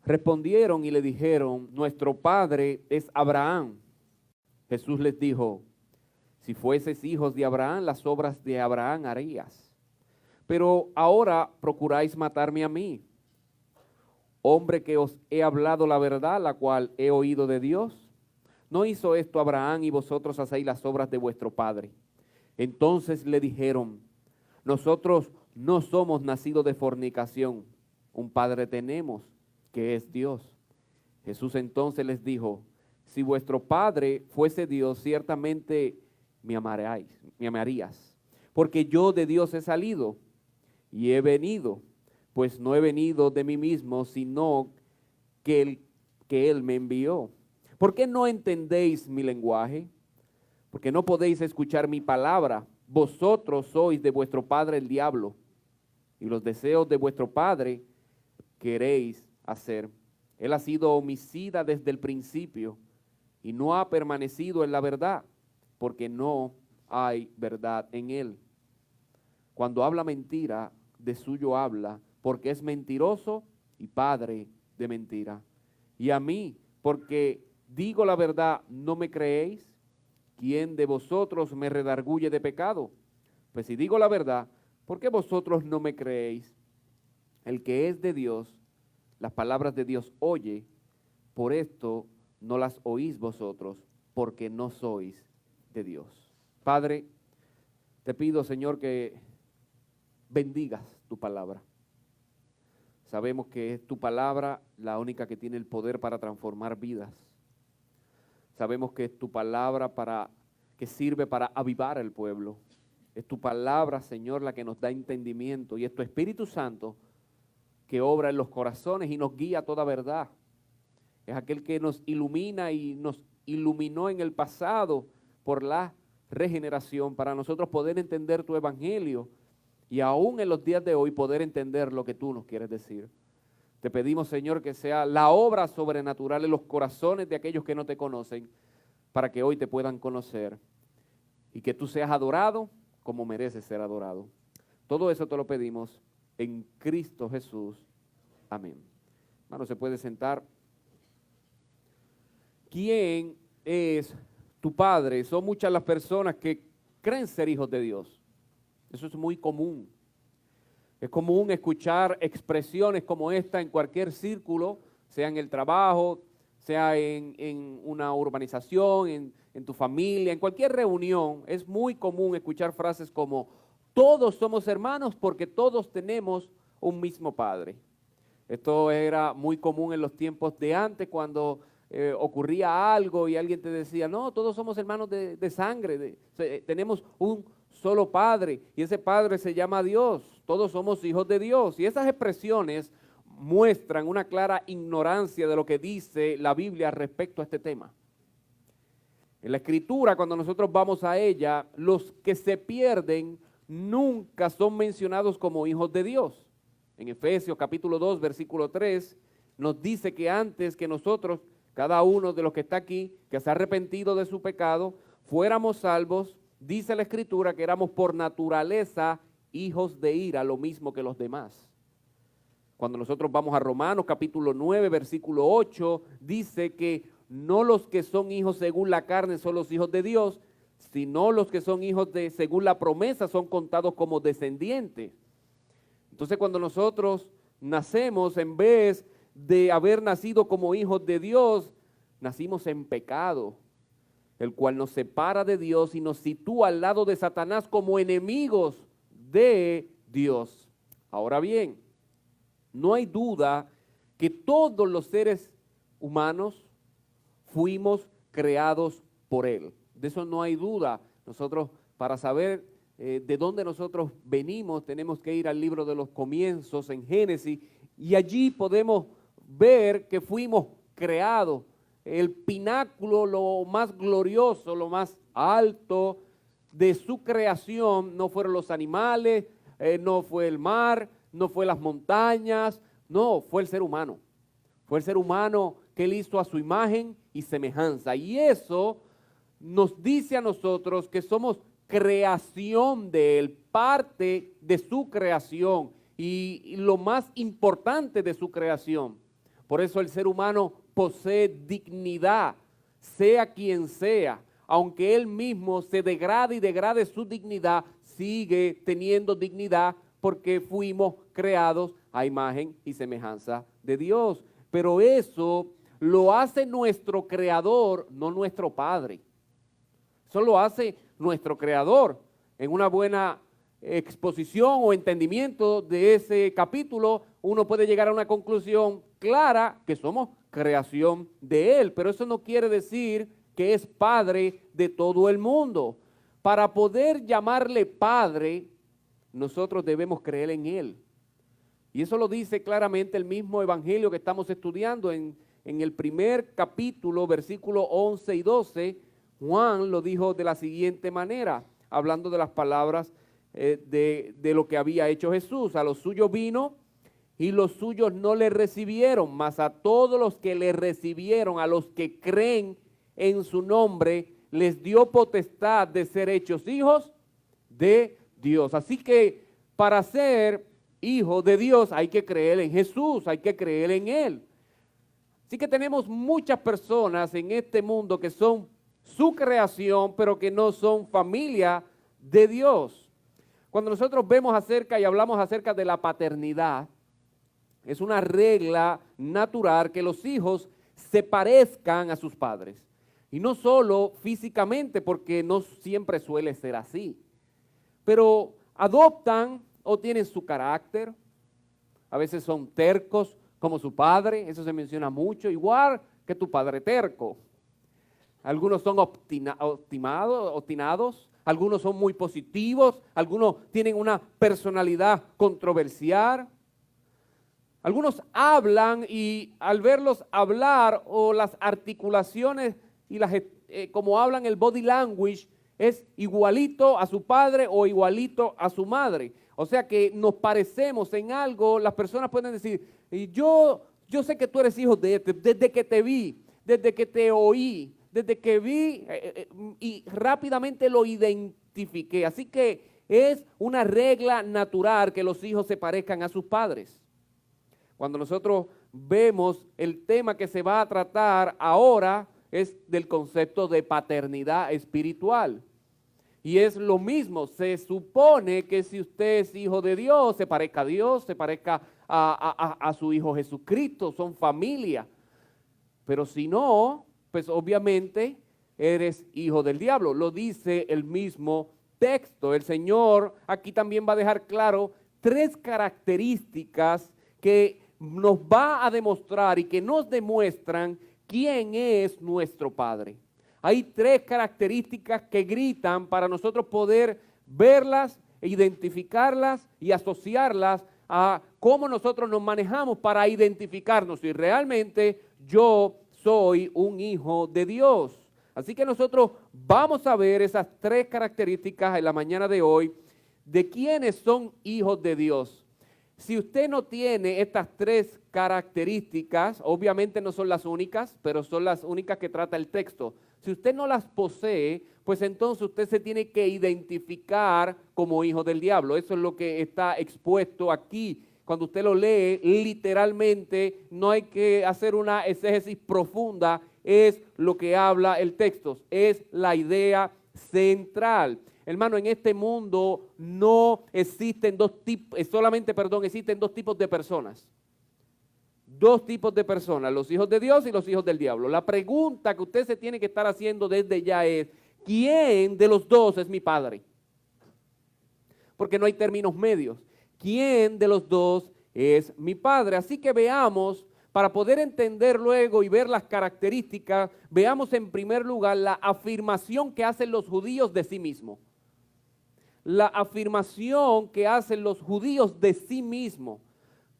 Respondieron y le dijeron: nuestro padre es Abraham. Jesús les dijo: si fueses hijos de Abraham, las obras de Abraham harías. Pero ahora procuráis matarme a mí, hombre que os he hablado la verdad, la cual he oído de Dios. ¿No hizo esto Abraham y vosotros hacéis las obras de vuestro padre? Entonces le dijeron: nosotros no somos nacidos de fornicación, un padre tenemos, que es Dios. Jesús entonces les dijo: si vuestro padre fuese Dios, ciertamente me amarías, porque yo de Dios he salido y he venido, pues no he venido de mí mismo, sino que Él me envió. ¿Por qué no entendéis mi lenguaje? Porque no podéis escuchar mi palabra. Vosotros sois de vuestro padre el diablo, y los deseos de vuestro padre queréis hacer. Él ha sido homicida desde el principio y no ha permanecido en la verdad, porque no hay verdad en él. Cuando habla mentira, de suyo habla, porque es mentiroso y padre de mentira. Y a mí, porque digo la verdad, ¿no me creéis? ¿Quién de vosotros me redarguye de pecado? Pues si digo la verdad, ¿por qué vosotros no me creéis? El que es de Dios, las palabras de Dios oye, por esto no las oís vosotros, porque no sois de Dios. Padre, te pido, Señor, que bendigas tu palabra. Sabemos que es tu palabra la única que tiene el poder para transformar vidas. Sabemos que es tu palabra que sirve para avivar al pueblo. Es tu palabra, Señor, la que nos da entendimiento, y es tu Espíritu Santo que obra en los corazones y nos guía a toda verdad. Es aquel que nos ilumina y nos iluminó en el pasado por la regeneración para nosotros poder entender tu evangelio y aún en los días de hoy poder entender lo que tú nos quieres decir. Te pedimos, Señor, que sea la obra sobrenatural en los corazones de aquellos que no te conocen, para que hoy te puedan conocer y que tú seas adorado como mereces ser adorado. Todo eso te lo pedimos en Cristo Jesús. Amén. Hermano, se puede sentar. ¿Quién es tu padre? Son muchas las personas que creen ser hijos de Dios. Eso es muy común. Es común escuchar expresiones como esta en cualquier círculo, sea en el trabajo, sea en una urbanización, en tu familia, en cualquier reunión. Es muy común escuchar frases como: todos somos hermanos porque todos tenemos un mismo padre. Esto era muy común en los tiempos de antes, cuando ocurría algo y alguien te decía: no, todos somos hermanos de sangre, tenemos un solo padre y ese padre se llama Dios, todos somos hijos de Dios. Y esas expresiones muestran una clara ignorancia de lo que dice la Biblia respecto a este tema. En la Escritura, cuando nosotros vamos a ella, los que se pierden nunca son mencionados como hijos de Dios. En Efesios capítulo 2, versículo 3, nos dice que antes que nosotros, cada uno de los que está aquí, que se ha arrepentido de su pecado, fuéramos salvos, dice la Escritura que éramos por naturaleza hijos de ira, lo mismo que los demás. Cuando nosotros vamos a Romanos capítulo 9, versículo 8, dice que no los que son hijos según la carne son los hijos de Dios, sino los que son hijos según la promesa son contados como descendientes. Entonces, cuando nosotros nacemos, en vez de haber nacido como hijos de Dios, nacimos en pecado, el cual nos separa de Dios y nos sitúa al lado de Satanás como enemigos de Dios. Ahora bien, no hay duda que todos los seres humanos fuimos creados por Él. De eso no hay duda. Nosotros, para saber de dónde nosotros venimos, tenemos que ir al libro de los comienzos en Génesis, y allí podemos ver que fuimos creados. El pináculo, lo más glorioso, lo más alto de su creación no fueron los animales, no fue el mar, no fue las montañas, no, fue el ser humano. Fue el ser humano que Él hizo a su imagen y semejanza. Y eso nos dice a nosotros que somos creación de Él, parte de su creación y lo más importante de su creación. Por eso el ser humano posee dignidad, sea quien sea. Aunque él mismo se degrade y degrade su dignidad, sigue teniendo dignidad porque fuimos creados a imagen y semejanza de Dios. Pero eso lo hace nuestro creador, no nuestro padre. Eso lo hace nuestro creador. En una buena exposición o entendimiento de ese capítulo, uno puede llegar a una conclusión clara que somos creación de Él. Pero eso no quiere decir que es Padre de todo el mundo. Para poder llamarle Padre, nosotros debemos creer en Él. Y eso lo dice claramente el mismo evangelio que estamos estudiando en el primer capítulo, versículos 11 y 12. Juan lo dijo de la siguiente manera, hablando de las palabras de lo que había hecho Jesús. A los suyos vino y los suyos no le recibieron, mas a todos los que le recibieron, a los que creen en su nombre, les dio potestad de ser hechos hijos de Dios. Así que para ser hijo de Dios hay que creer en Jesús, hay que creer en Él. Así que tenemos muchas personas en este mundo que son su creación, pero que no son familia de Dios. Cuando nosotros vemos acerca y hablamos acerca de la paternidad, es una regla natural que los hijos se parezcan a sus padres. Y no solo físicamente, porque no siempre suele ser así, pero adoptan o tienen su carácter. A veces son tercos como su padre, eso se menciona mucho, igual que tu padre terco. Algunos son obstinados, algunos son muy positivos, algunos tienen una personalidad controversial. Algunos hablan y al verlos hablar o las articulaciones y como hablan el body language es igualito a su padre o igualito a su madre. O sea que nos parecemos en algo. Las personas pueden decir, yo sé que tú eres hijo de este, desde que te vi, desde que te oí, desde que vi y rápidamente lo identifiqué. Así que es una regla natural que los hijos se parezcan a sus padres. Cuando nosotros vemos el tema que se va a tratar ahora es del concepto de paternidad espiritual. Y es lo mismo, se supone que si usted es hijo de Dios, se parezca a Dios, se parezca a su Hijo Jesucristo, son familia. Pero si no, pues obviamente eres hijo del diablo. Lo dice el mismo texto. El Señor aquí también va a dejar claro 3 características que nos va a demostrar y que nos demuestran quién es nuestro Padre. Hay 3 características que gritan para nosotros poder verlas, identificarlas y asociarlas a cómo nosotros nos manejamos para identificarnos si realmente yo soy un hijo de Dios. Así que nosotros vamos a ver esas 3 características en la mañana de hoy de quiénes son hijos de Dios. Si usted no tiene estas 3 características, obviamente no son las únicas, pero son las únicas que trata el texto. Si usted no las posee, pues entonces usted se tiene que identificar como hijo del diablo. Eso es lo que está expuesto aquí. Cuando usted lo lee, literalmente no hay que hacer una exégesis profunda, es lo que habla el texto, es la idea central. Hermano, en este mundo no existen existen 2 tipos de personas. 2 tipos de personas, los hijos de Dios y los hijos del diablo. La pregunta que usted se tiene que estar haciendo desde ya es, ¿quién de los 2 es mi padre? Porque no hay términos medios. ¿Quién de los 2 es mi padre? Así que veamos, para poder entender luego y ver las características, veamos en primer lugar la afirmación que hacen los judíos de sí mismos. La afirmación que hacen los judíos de sí mismos.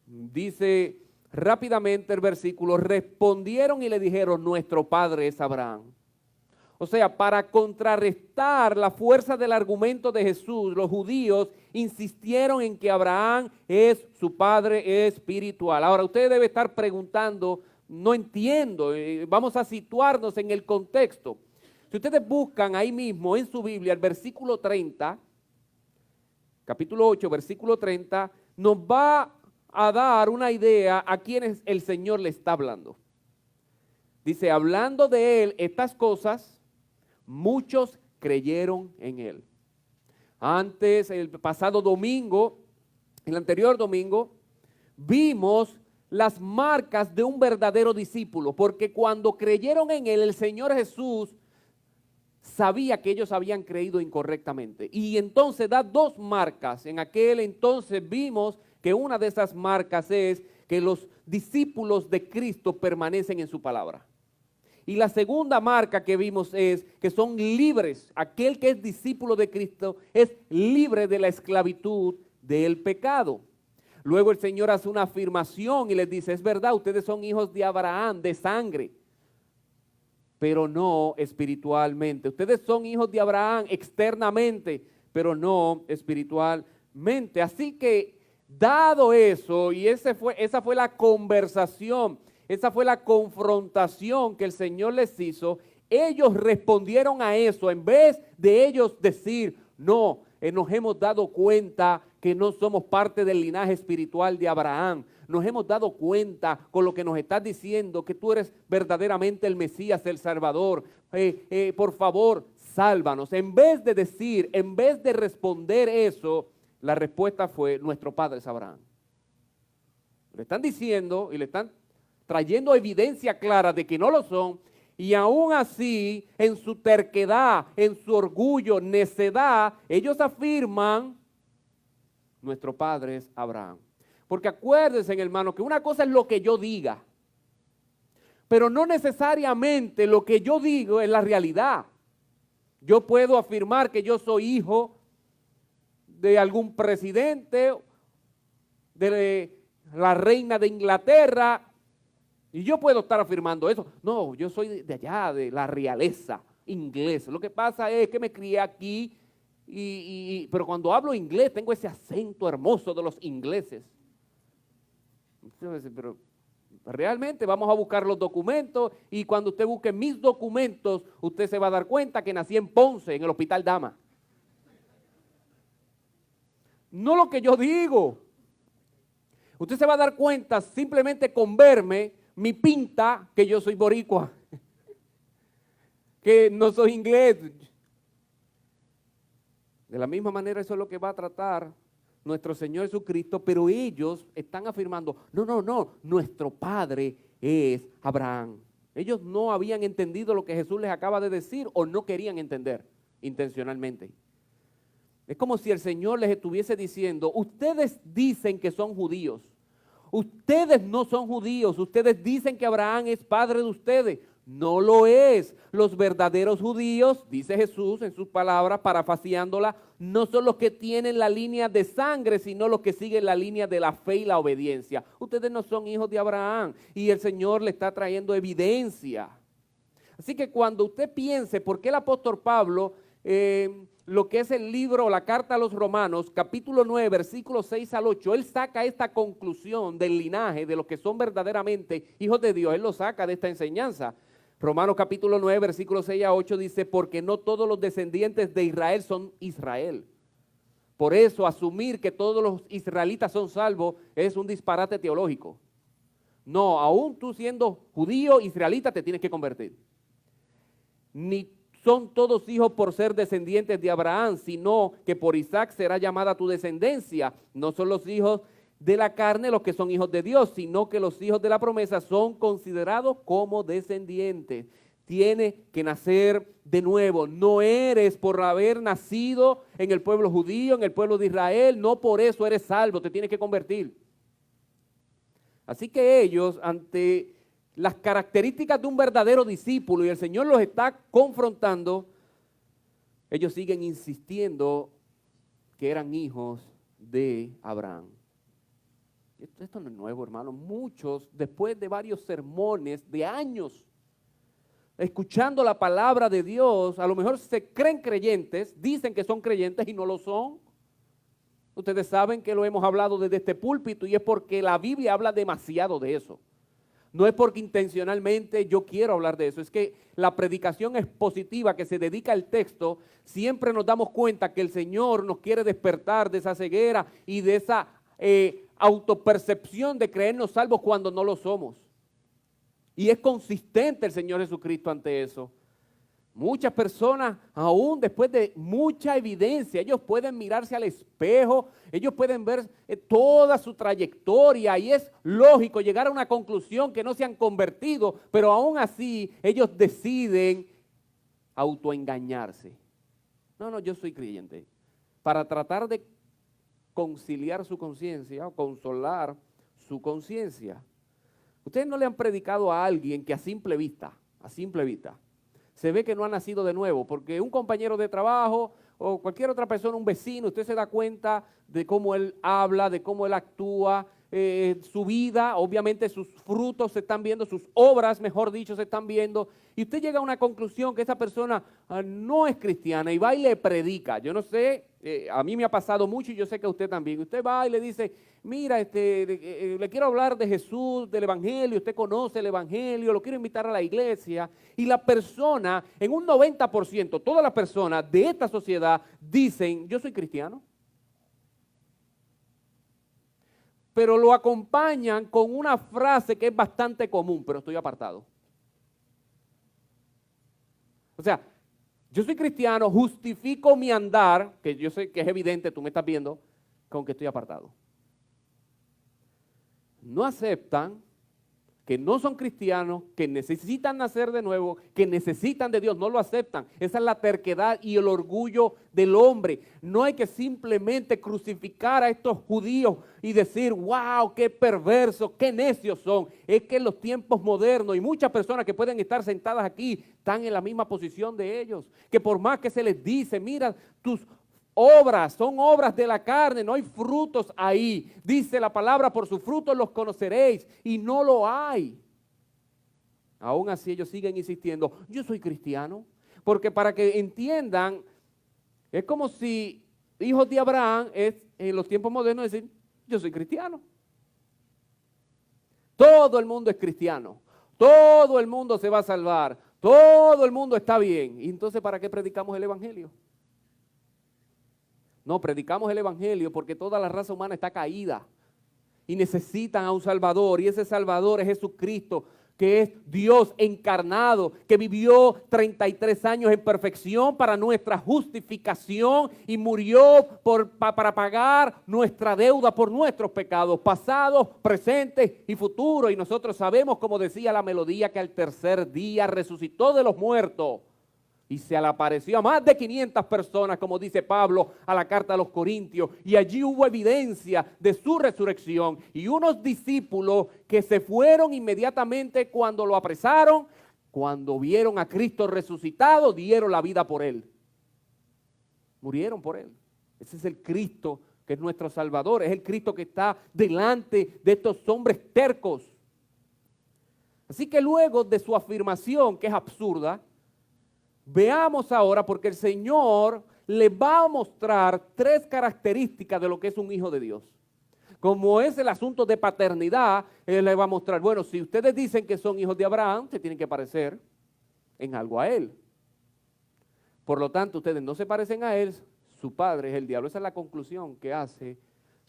Dice rápidamente el versículo, respondieron y le dijeron, nuestro padre es Abraham. O sea, para contrarrestar la fuerza del argumento de Jesús, los judíos insistieron en que Abraham es su padre espiritual. Ahora, usted debe estar preguntando, no entiendo, vamos a situarnos en el contexto. Si ustedes buscan ahí mismo en su Biblia el versículo 30, capítulo 8, versículo 30, nos va a dar una idea a quienes el Señor le está hablando. Dice, hablando de él estas cosas, muchos creyeron en él. Antes, el pasado domingo, el anterior domingo, vimos las marcas de un verdadero discípulo, porque cuando creyeron en él, el Señor Jesús sabía que ellos habían creído incorrectamente. Y entonces da dos marcas. En aquel entonces vimos que una de esas marcas es que los discípulos de Cristo permanecen en su palabra. Y la segunda marca que vimos es que son libres. Aquel que es discípulo de Cristo es libre de la esclavitud del pecado. Luego el Señor hace una afirmación y les dice, es verdad, ustedes son hijos de Abraham, de sangre, pero no espiritualmente. Ustedes son hijos de Abraham externamente, pero no espiritualmente. Así que, dado eso, y esa fue la conversación, esa fue la confrontación que el Señor les hizo, ellos respondieron a eso, en vez de ellos decir, no, nos hemos dado cuenta que no somos parte del linaje espiritual de Abraham. Nos hemos dado cuenta con lo que nos estás diciendo que tú eres verdaderamente el Mesías, el Salvador. Por favor, sálvanos. En vez de responder eso, la respuesta fue, nuestro padre es Abraham. Le están diciendo y le están trayendo evidencia clara de que no lo son. Y aún así, en su terquedad, en su orgullo, necedad, ellos afirman, nuestro padre es Abraham. Porque acuérdense, hermano, que una cosa es lo que yo diga, pero no necesariamente lo que yo digo es la realidad. Yo puedo afirmar que yo soy hijo de algún presidente, de la reina de Inglaterra, y yo puedo estar afirmando eso. No, yo soy de allá, de la realeza inglesa. Lo que pasa es que me crié aquí, pero cuando hablo inglés tengo ese acento hermoso de los ingleses. Pero realmente vamos a buscar los documentos y cuando usted busque mis documentos, usted se va a dar cuenta que nací en Ponce, en el Hospital Dama. No lo que yo digo. Usted se va a dar cuenta simplemente con verme, mi pinta, que yo soy boricua, que no soy inglés. De la misma manera eso es lo que va a tratar nuestro Señor Jesucristo, pero ellos están afirmando, no, nuestro padre es Abraham. Ellos no habían entendido lo que Jesús les acaba de decir o no querían entender intencionalmente. Es como si el Señor les estuviese diciendo, ustedes dicen que son judíos, ustedes no son judíos, ustedes dicen que Abraham es padre de ustedes. No lo es. Los verdaderos judíos, dice Jesús en sus palabras, parafaseándola, no son los que tienen la línea de sangre, sino los que siguen la línea de la fe y la obediencia. Ustedes no son hijos de Abraham y el Señor le está trayendo evidencia. Así que cuando usted piense, ¿por qué el apóstol Pablo, lo que es el libro, la carta a los Romanos, capítulo 9, versículos 6 al 8, él saca esta conclusión del linaje de los que son verdaderamente hijos de Dios? Él lo saca de esta enseñanza. Romanos capítulo 9, versículos 6 a 8 dice, porque no todos los descendientes de Israel son Israel. Por eso asumir que todos los israelitas son salvos es un disparate teológico. No, aún tú siendo judío, israelita, te tienes que convertir. Ni son todos hijos por ser descendientes de Abraham, sino que por Isaac será llamada tu descendencia. No son los hijos de la carne los que son hijos de Dios, sino que los hijos de la promesa son considerados como descendientes. Tiene que nacer de nuevo. No eres por haber nacido en el pueblo judío, en el pueblo de Israel, no por eso eres salvo, te tienes que convertir. Así que ellos, ante las características de un verdadero discípulo, y el Señor los está confrontando, ellos siguen insistiendo que eran hijos de Abraham. Esto no es nuevo, hermano. Muchos, después de varios sermones, de años, escuchando la palabra de Dios, a lo mejor se creen creyentes, dicen que son creyentes y no lo son. Ustedes saben que lo hemos hablado desde este púlpito y es porque la Biblia habla demasiado de eso. No es porque intencionalmente yo quiero hablar de eso, es que la predicación expositiva que se dedica al texto, siempre nos damos cuenta que el Señor nos quiere despertar de esa ceguera y de esa autopercepción de creernos salvos cuando no lo somos. Y es consistente el Señor Jesucristo ante eso. Muchas personas, aún después de mucha evidencia, ellos pueden mirarse al espejo, ellos pueden ver toda su trayectoria y es lógico llegar a una conclusión que no se han convertido, pero aún así ellos deciden autoengañarse. No, yo soy creyente. Para tratar de conciliar su conciencia o consolar su conciencia. Ustedes no le han predicado a alguien que a simple vista, se ve que no ha nacido de nuevo, porque un compañero de trabajo o cualquier otra persona, un vecino, usted se da cuenta de cómo él habla, de cómo él actúa, su vida, obviamente sus frutos se están viendo, sus obras, mejor dicho, se están viendo, y usted llega a una conclusión que esa persona no es cristiana y va y le predica. Yo no sé, a mí me ha pasado mucho y yo sé que a usted también. Usted va y le dice, mira, le quiero hablar de Jesús, del Evangelio, usted conoce el Evangelio, lo quiero invitar a la iglesia, y la persona, en un 90%, todas las personas de esta sociedad dicen, yo soy cristiano. Pero lo acompañan con una frase que es bastante común, pero estoy apartado. O sea, yo soy cristiano, justifico mi andar, que yo sé que es evidente, tú me estás viendo, con que estoy apartado. No aceptan que no son cristianos, que necesitan nacer de nuevo, que necesitan de Dios, no lo aceptan. Esa es la terquedad y el orgullo del hombre. No hay que simplemente crucificar a estos judíos y decir, wow, qué perversos, qué necios son. Es que en los tiempos modernos y muchas personas que pueden estar sentadas aquí están en la misma posición de ellos. Que por más que se les dice, mira, tus obras son obras de la carne, no hay frutos ahí. Dice la palabra, por sus frutos los conoceréis, y no lo hay. Aún así ellos siguen insistiendo, yo soy cristiano, porque para que entiendan, es como si hijos de Abraham es en los tiempos modernos decir, yo soy cristiano. Todo el mundo es cristiano, todo el mundo se va a salvar, todo el mundo está bien. ¿Y entonces para qué predicamos el Evangelio? No, predicamos el Evangelio porque toda la raza humana está caída y necesitan a un Salvador, y ese Salvador es Jesucristo, que es Dios encarnado, que vivió 33 años en perfección para nuestra justificación y murió para pagar nuestra deuda por nuestros pecados, pasados, presentes y futuros. Y nosotros sabemos, como decía la melodía, que al tercer día resucitó de los muertos. Y se le apareció a más de 500 personas, como dice Pablo a la carta a los Corintios. Y allí hubo evidencia de su resurrección. Y unos discípulos que se fueron inmediatamente cuando lo apresaron, cuando vieron a Cristo resucitado, dieron la vida por él. Murieron por él. Ese es el Cristo que es nuestro Salvador. Es el Cristo que está delante de estos hombres tercos. Así que luego de su afirmación, que es absurda, veamos ahora, porque el Señor le va a mostrar 3 características de lo que es un hijo de Dios. Como es el asunto de paternidad, Él le va a mostrar, bueno, si ustedes dicen que son hijos de Abraham, se tienen que parecer en algo a Él. Por lo tanto, ustedes no se parecen a Él, su padre es el diablo. Esa es la conclusión que hace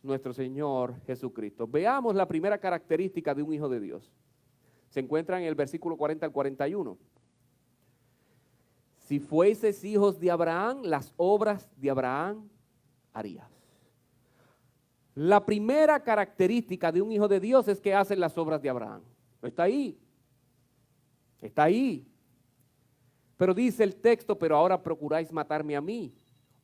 nuestro Señor Jesucristo. Veamos la primera característica de un hijo de Dios. Se encuentra en el versículo 40 al 41. Si fueses hijos de Abraham, las obras de Abraham harías. La primera característica de un hijo de Dios es que hacen las obras de Abraham. Está ahí. Está ahí. Pero dice el texto, pero ahora procuráis matarme a mí.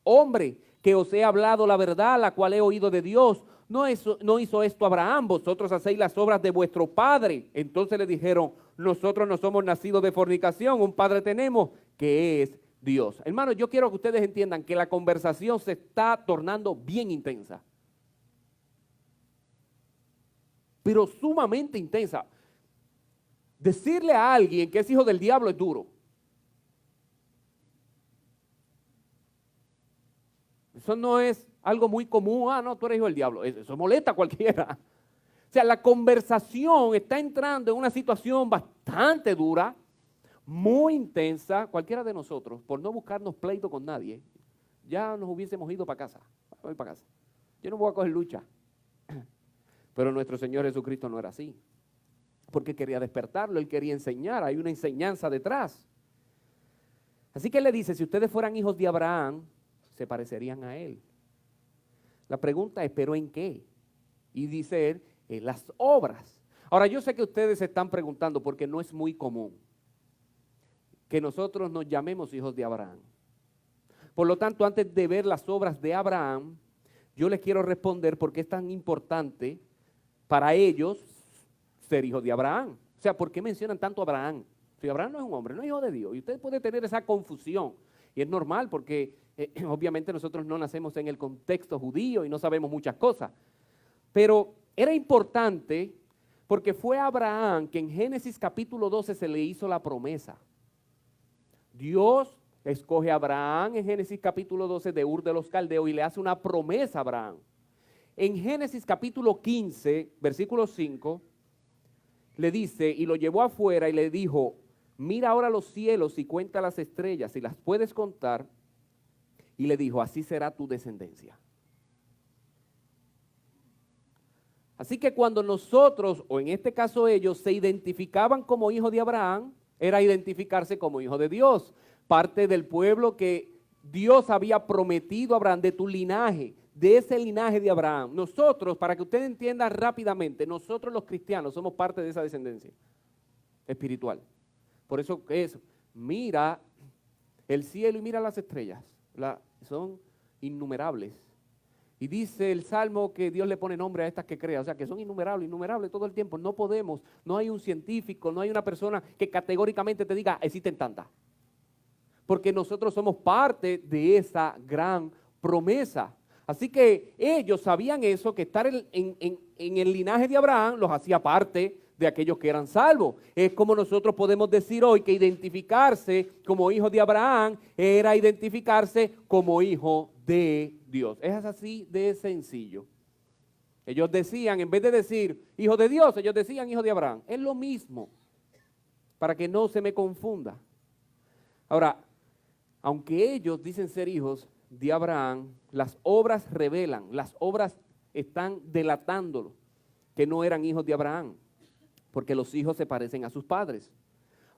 Hombre, que os he hablado la verdad, la cual he oído de Dios. No hizo esto Abraham, vosotros hacéis las obras de vuestro padre. Entonces le dijeron, nosotros no somos nacidos de fornicación, un padre tenemos, que es Dios. Hermanos, yo quiero que ustedes entiendan que la conversación se está tornando bien intensa. Pero sumamente intensa. Decirle a alguien que es hijo del diablo es duro. Eso no es algo muy común. No, tú eres hijo del diablo. Eso molesta a cualquiera. O sea, la conversación está entrando en una situación bastante dura, muy intensa. Cualquiera de nosotros, por no buscarnos pleito con nadie, ya nos hubiésemos ido para casa. Voy para casa. Yo no voy a coger lucha. Pero nuestro Señor Jesucristo no era así. Porque quería despertarlo, Él quería enseñar, hay una enseñanza detrás. Así que Él le dice, si ustedes fueran hijos de Abraham, se parecerían a Él. La pregunta es, ¿pero en qué? Y dice Él, en las obras. Ahora, yo sé que ustedes se están preguntando, porque no es muy común que nosotros nos llamemos hijos de Abraham. Por lo tanto, antes de ver las obras de Abraham, yo les quiero responder por qué es tan importante para ellos ser hijos de Abraham. O sea, ¿por qué mencionan tanto a Abraham? Si Abraham no es un hombre, no es hijo de Dios. Y usted puede tener esa confusión. Y es normal porque obviamente nosotros no nacemos en el contexto judío y no sabemos muchas cosas. Pero era importante porque fue a Abraham que en Génesis capítulo 12 se le hizo la promesa. Dios escoge a Abraham en Génesis capítulo 12 de Ur de los Caldeos y le hace una promesa a Abraham. En Génesis capítulo 15, versículo 5, le dice, y lo llevó afuera y le dijo, mira ahora los cielos y cuenta las estrellas, si las puedes contar. Y le dijo, así será tu descendencia. Así que cuando nosotros, o en este caso ellos, se identificaban como hijos de Abraham, era identificarse como hijo de Dios. Parte del pueblo que Dios había prometido a Abraham, de tu linaje, de ese linaje de Abraham. Nosotros, para que usted entienda rápidamente, nosotros los cristianos somos parte de esa descendencia espiritual. Por eso es, mira el cielo y mira las estrellas, son innumerables. Y dice el Salmo que Dios le pone nombre a estas que crea, o sea que son innumerables todo el tiempo. No podemos, no hay un científico, no hay una persona que categóricamente te diga, existen tantas. Porque nosotros somos parte de esa gran promesa. Así que ellos sabían eso, que estar en el linaje de Abraham los hacía parte de aquellos que eran salvos. Es como nosotros podemos decir hoy que identificarse como hijo de Abraham era identificarse como hijo de Dios. Es así de sencillo. Ellos decían, en vez de decir hijo de Dios, ellos decían hijo de Abraham. Es lo mismo, para que no se me confunda. Ahora, aunque ellos dicen ser hijos de Abraham, las obras revelan, las obras están delatándolo, que no eran hijos de Abraham, porque los hijos se parecen a sus padres.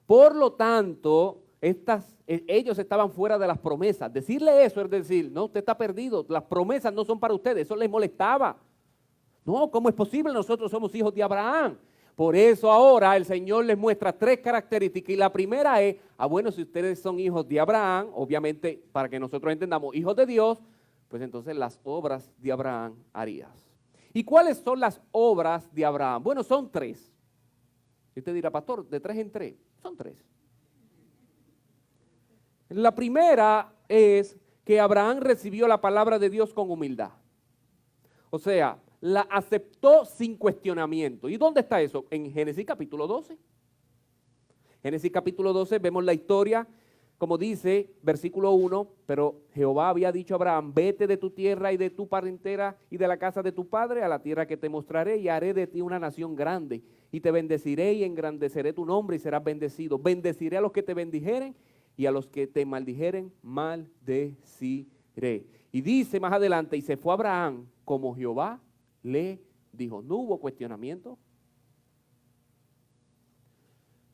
Por lo tanto, ellos estaban fuera de las promesas. Decirle eso es decir, no, usted está perdido, las promesas no son para ustedes, eso les molestaba. No, ¿cómo es posible? Nosotros somos hijos de Abraham. Por eso ahora el Señor les muestra tres características y la primera es, bueno, si ustedes son hijos de Abraham, obviamente para que nosotros entendamos, hijos de Dios, pues entonces las obras de Abraham harías. ¿Y cuáles son las obras de Abraham? Bueno, son tres. Y usted dirá, pastor, de tres en tres, son tres. La primera es que Abraham recibió la palabra de Dios con humildad. O sea, la aceptó sin cuestionamiento. ¿Y dónde está eso? En Génesis capítulo 12. Génesis capítulo 12 vemos la historia, como dice, versículo 1, pero Jehová había dicho a Abraham, vete de tu tierra y de tu parentela y de la casa de tu padre a la tierra que te mostraré y haré de ti una nación grande y te bendeciré y engrandeceré tu nombre y serás bendecido. Bendeciré a los que te bendijeren y a los que te maldijeren, maldeciré. Y dice más adelante, y se fue Abraham como Jehová le dijo. No hubo cuestionamiento.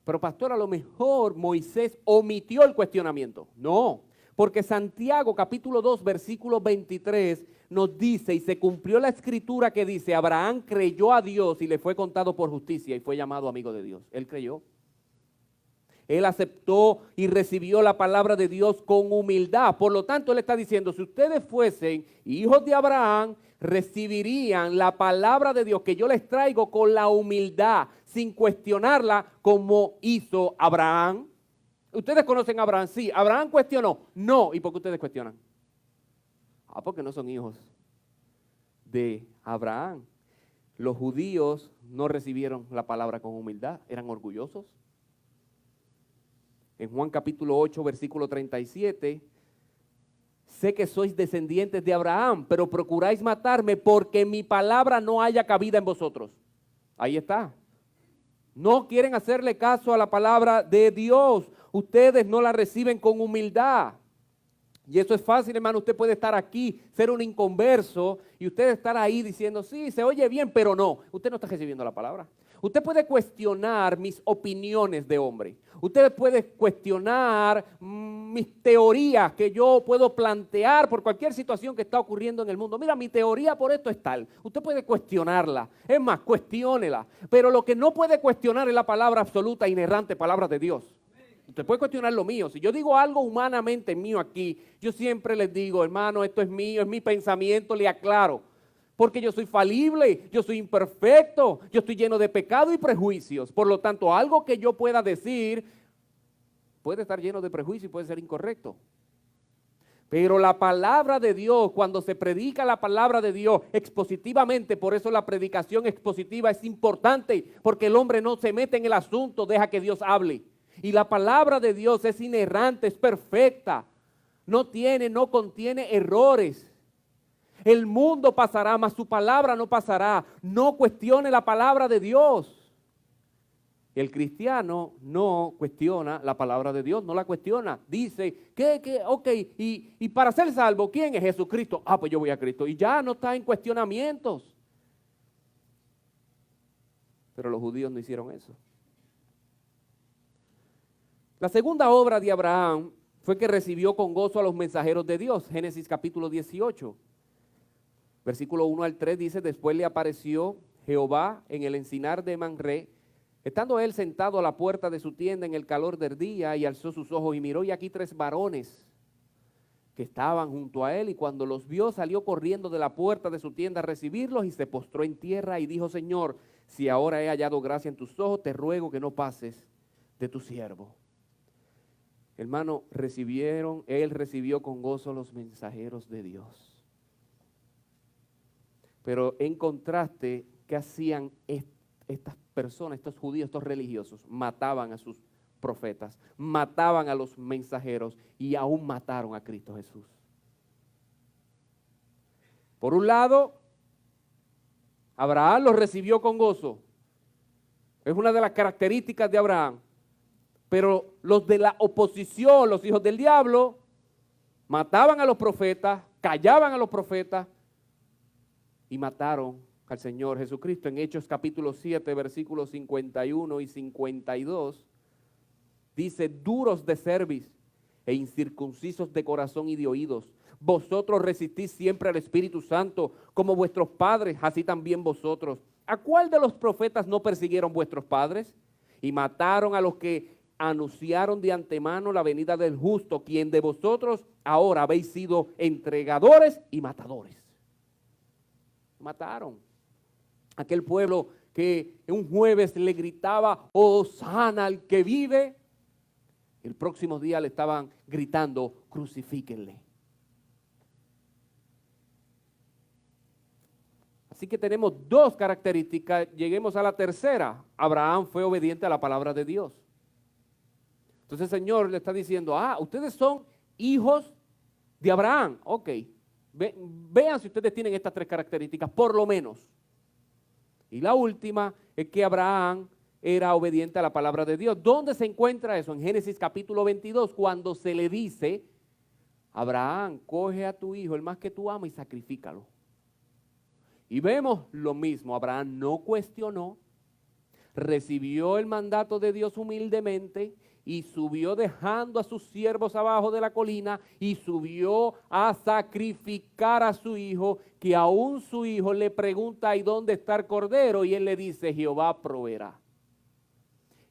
Pero pastor, a lo mejor Moisés omitió el cuestionamiento. No, porque Santiago capítulo 2 versículo 23 nos dice, y se cumplió la escritura que dice, Abraham creyó a Dios y le fue contado por justicia y fue llamado amigo de Dios. Él creyó. Él aceptó y recibió la palabra de Dios con humildad. Por lo tanto, él está diciendo, si ustedes fuesen hijos de Abraham, recibirían la palabra de Dios que yo les traigo con la humildad, sin cuestionarla como hizo Abraham. ¿Ustedes conocen a Abraham? Sí. ¿Abraham cuestionó? No. ¿Y por qué ustedes cuestionan? Porque no son hijos de Abraham. Los judíos no recibieron la palabra con humildad, eran orgullosos. En Juan capítulo 8, versículo 37, sé que sois descendientes de Abraham, pero procuráis matarme porque mi palabra no haya cabida en vosotros. Ahí está. No quieren hacerle caso a la palabra de Dios. Ustedes no la reciben con humildad. Y eso es fácil, hermano. Usted puede estar aquí, ser un inconverso, y usted estar ahí diciendo, sí, se oye bien, pero no. Usted no está recibiendo la palabra. Usted puede cuestionar mis opiniones de hombre. Usted puede cuestionar mis teorías que yo puedo plantear por cualquier situación que está ocurriendo en el mundo. Mira, mi teoría por esto es tal. Usted puede cuestionarla. Es más, cuestiónela. Pero lo que no puede cuestionar es la palabra absoluta, inerrante, palabra de Dios. Usted puede cuestionar lo mío. Si yo digo algo humanamente mío aquí, yo siempre les digo, hermano, esto es mío, es mi pensamiento, le aclaro. Porque yo soy falible, yo soy imperfecto, yo estoy lleno de pecado y prejuicios. Por lo tanto, algo que yo pueda decir puede estar lleno de prejuicios y puede ser incorrecto. Pero la palabra de Dios, cuando se predica la palabra de Dios expositivamente, por eso la predicación expositiva es importante, porque el hombre no se mete en el asunto, deja que Dios hable. Y la palabra de Dios es inerrante, es perfecta, no contiene errores. El mundo pasará, mas su palabra no pasará. No cuestione la palabra de Dios. El cristiano no cuestiona la palabra de Dios, no la cuestiona. Dice, ok, y para ser salvo, ¿quién es Jesucristo? Ah, pues yo voy a Cristo. Y ya no está en cuestionamientos. Pero los judíos no hicieron eso. La segunda obra de Abraham fue que recibió con gozo a los mensajeros de Dios. Génesis capítulo 18, versículo 1 al 3 dice, después le apareció Jehová en el encinar de Manré, estando él sentado a la puerta de su tienda en el calor del día, y alzó sus ojos y miró, y aquí 3 varones que estaban junto a él, y cuando los vio salió corriendo de la puerta de su tienda a recibirlos y se postró en tierra y dijo, Señor, si ahora he hallado gracia en tus ojos, te ruego que no pases de tu siervo. Hermano, él recibió con gozo los mensajeros de Dios. Pero en contraste, ¿qué hacían estas personas, estos judíos, estos religiosos? Mataban a sus profetas, mataban a los mensajeros y aún mataron a Cristo Jesús. Por un lado, Abraham los recibió con gozo. Es una de las características de Abraham. Pero los de la oposición, los hijos del diablo, mataban a los profetas, callaban a los profetas y mataron al Señor Jesucristo. En Hechos capítulo 7, versículos 51 y 52, dice, duros de cerviz e incircuncisos de corazón y de oídos, vosotros resistís siempre al Espíritu Santo, como vuestros padres, así también vosotros. ¿A cuál de los profetas no persiguieron vuestros padres? Y mataron a los que anunciaron de antemano la venida del justo, quien de vosotros ahora habéis sido entregadores y matadores. Mataron a aquel pueblo que un jueves le gritaba, Hosana al que vive. El próximo día le estaban gritando, crucifíquenle. Así que tenemos 2 características. Lleguemos a la tercera. Abraham fue obediente a la palabra de Dios. Entonces el Señor le está diciendo, ustedes son hijos de Abraham. Ok, vean si ustedes tienen estas 3 características, por lo menos. Y la última es que Abraham era obediente a la palabra de Dios. ¿Dónde se encuentra eso? En Génesis capítulo 22, cuando se le dice, Abraham, coge a tu hijo, el más que tú amas, y sacrifícalo. Y vemos lo mismo, Abraham no cuestionó, recibió el mandato de Dios humildemente y subió dejando a sus siervos abajo de la colina y subió a sacrificar a su hijo, que aún su hijo le pregunta, ¿y dónde está el cordero? Y él le dice, Jehová proveerá.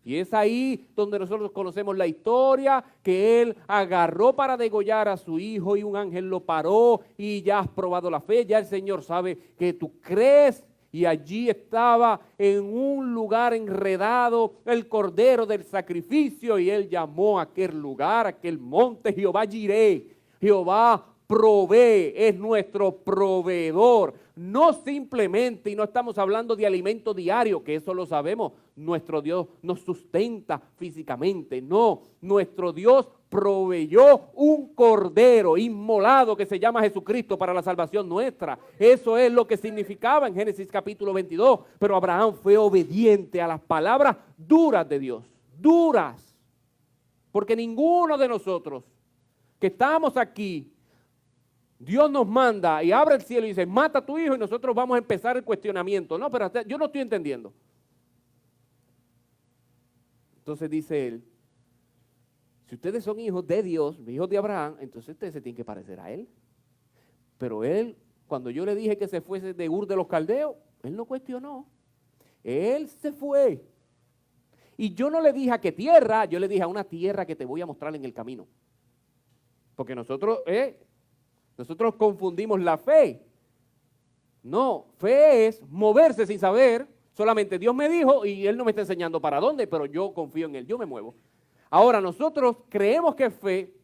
Y es ahí donde nosotros conocemos la historia, que él agarró para degollar a su hijo y un ángel lo paró y ya has probado la fe, ya el Señor sabe que tú crees. Y allí estaba en un lugar enredado el cordero del sacrificio y él llamó a aquel lugar, aquel monte, Jehová Jireh. Jehová provee, es nuestro proveedor. No simplemente, y no estamos hablando de alimento diario, que eso lo sabemos, nuestro Dios nos sustenta físicamente. No, nuestro Dios proveyó un cordero inmolado que se llama Jesucristo para la salvación nuestra. Eso es lo que significaba en Génesis capítulo 22. Pero Abraham fue obediente a las palabras duras de Dios. Duras. Porque ninguno de nosotros que estamos aquí, Dios nos manda y abre el cielo y dice, mata a tu hijo, y nosotros vamos a empezar el cuestionamiento. No, pero yo no estoy entendiendo. Entonces dice él, si ustedes son hijos de Dios, hijos de Abraham, entonces ustedes se tienen que parecer a él. Pero él, cuando yo le dije que se fuese de Ur de los Caldeos, él no cuestionó. Él se fue. Y yo no le dije a qué tierra, yo le dije a una tierra que te voy a mostrar en el camino. Porque nosotros confundimos la fe. No, fe es moverse sin saber. Solamente Dios me dijo y Él no me está enseñando para dónde, pero yo confío en Él, yo me muevo. Ahora nosotros creemos que es fe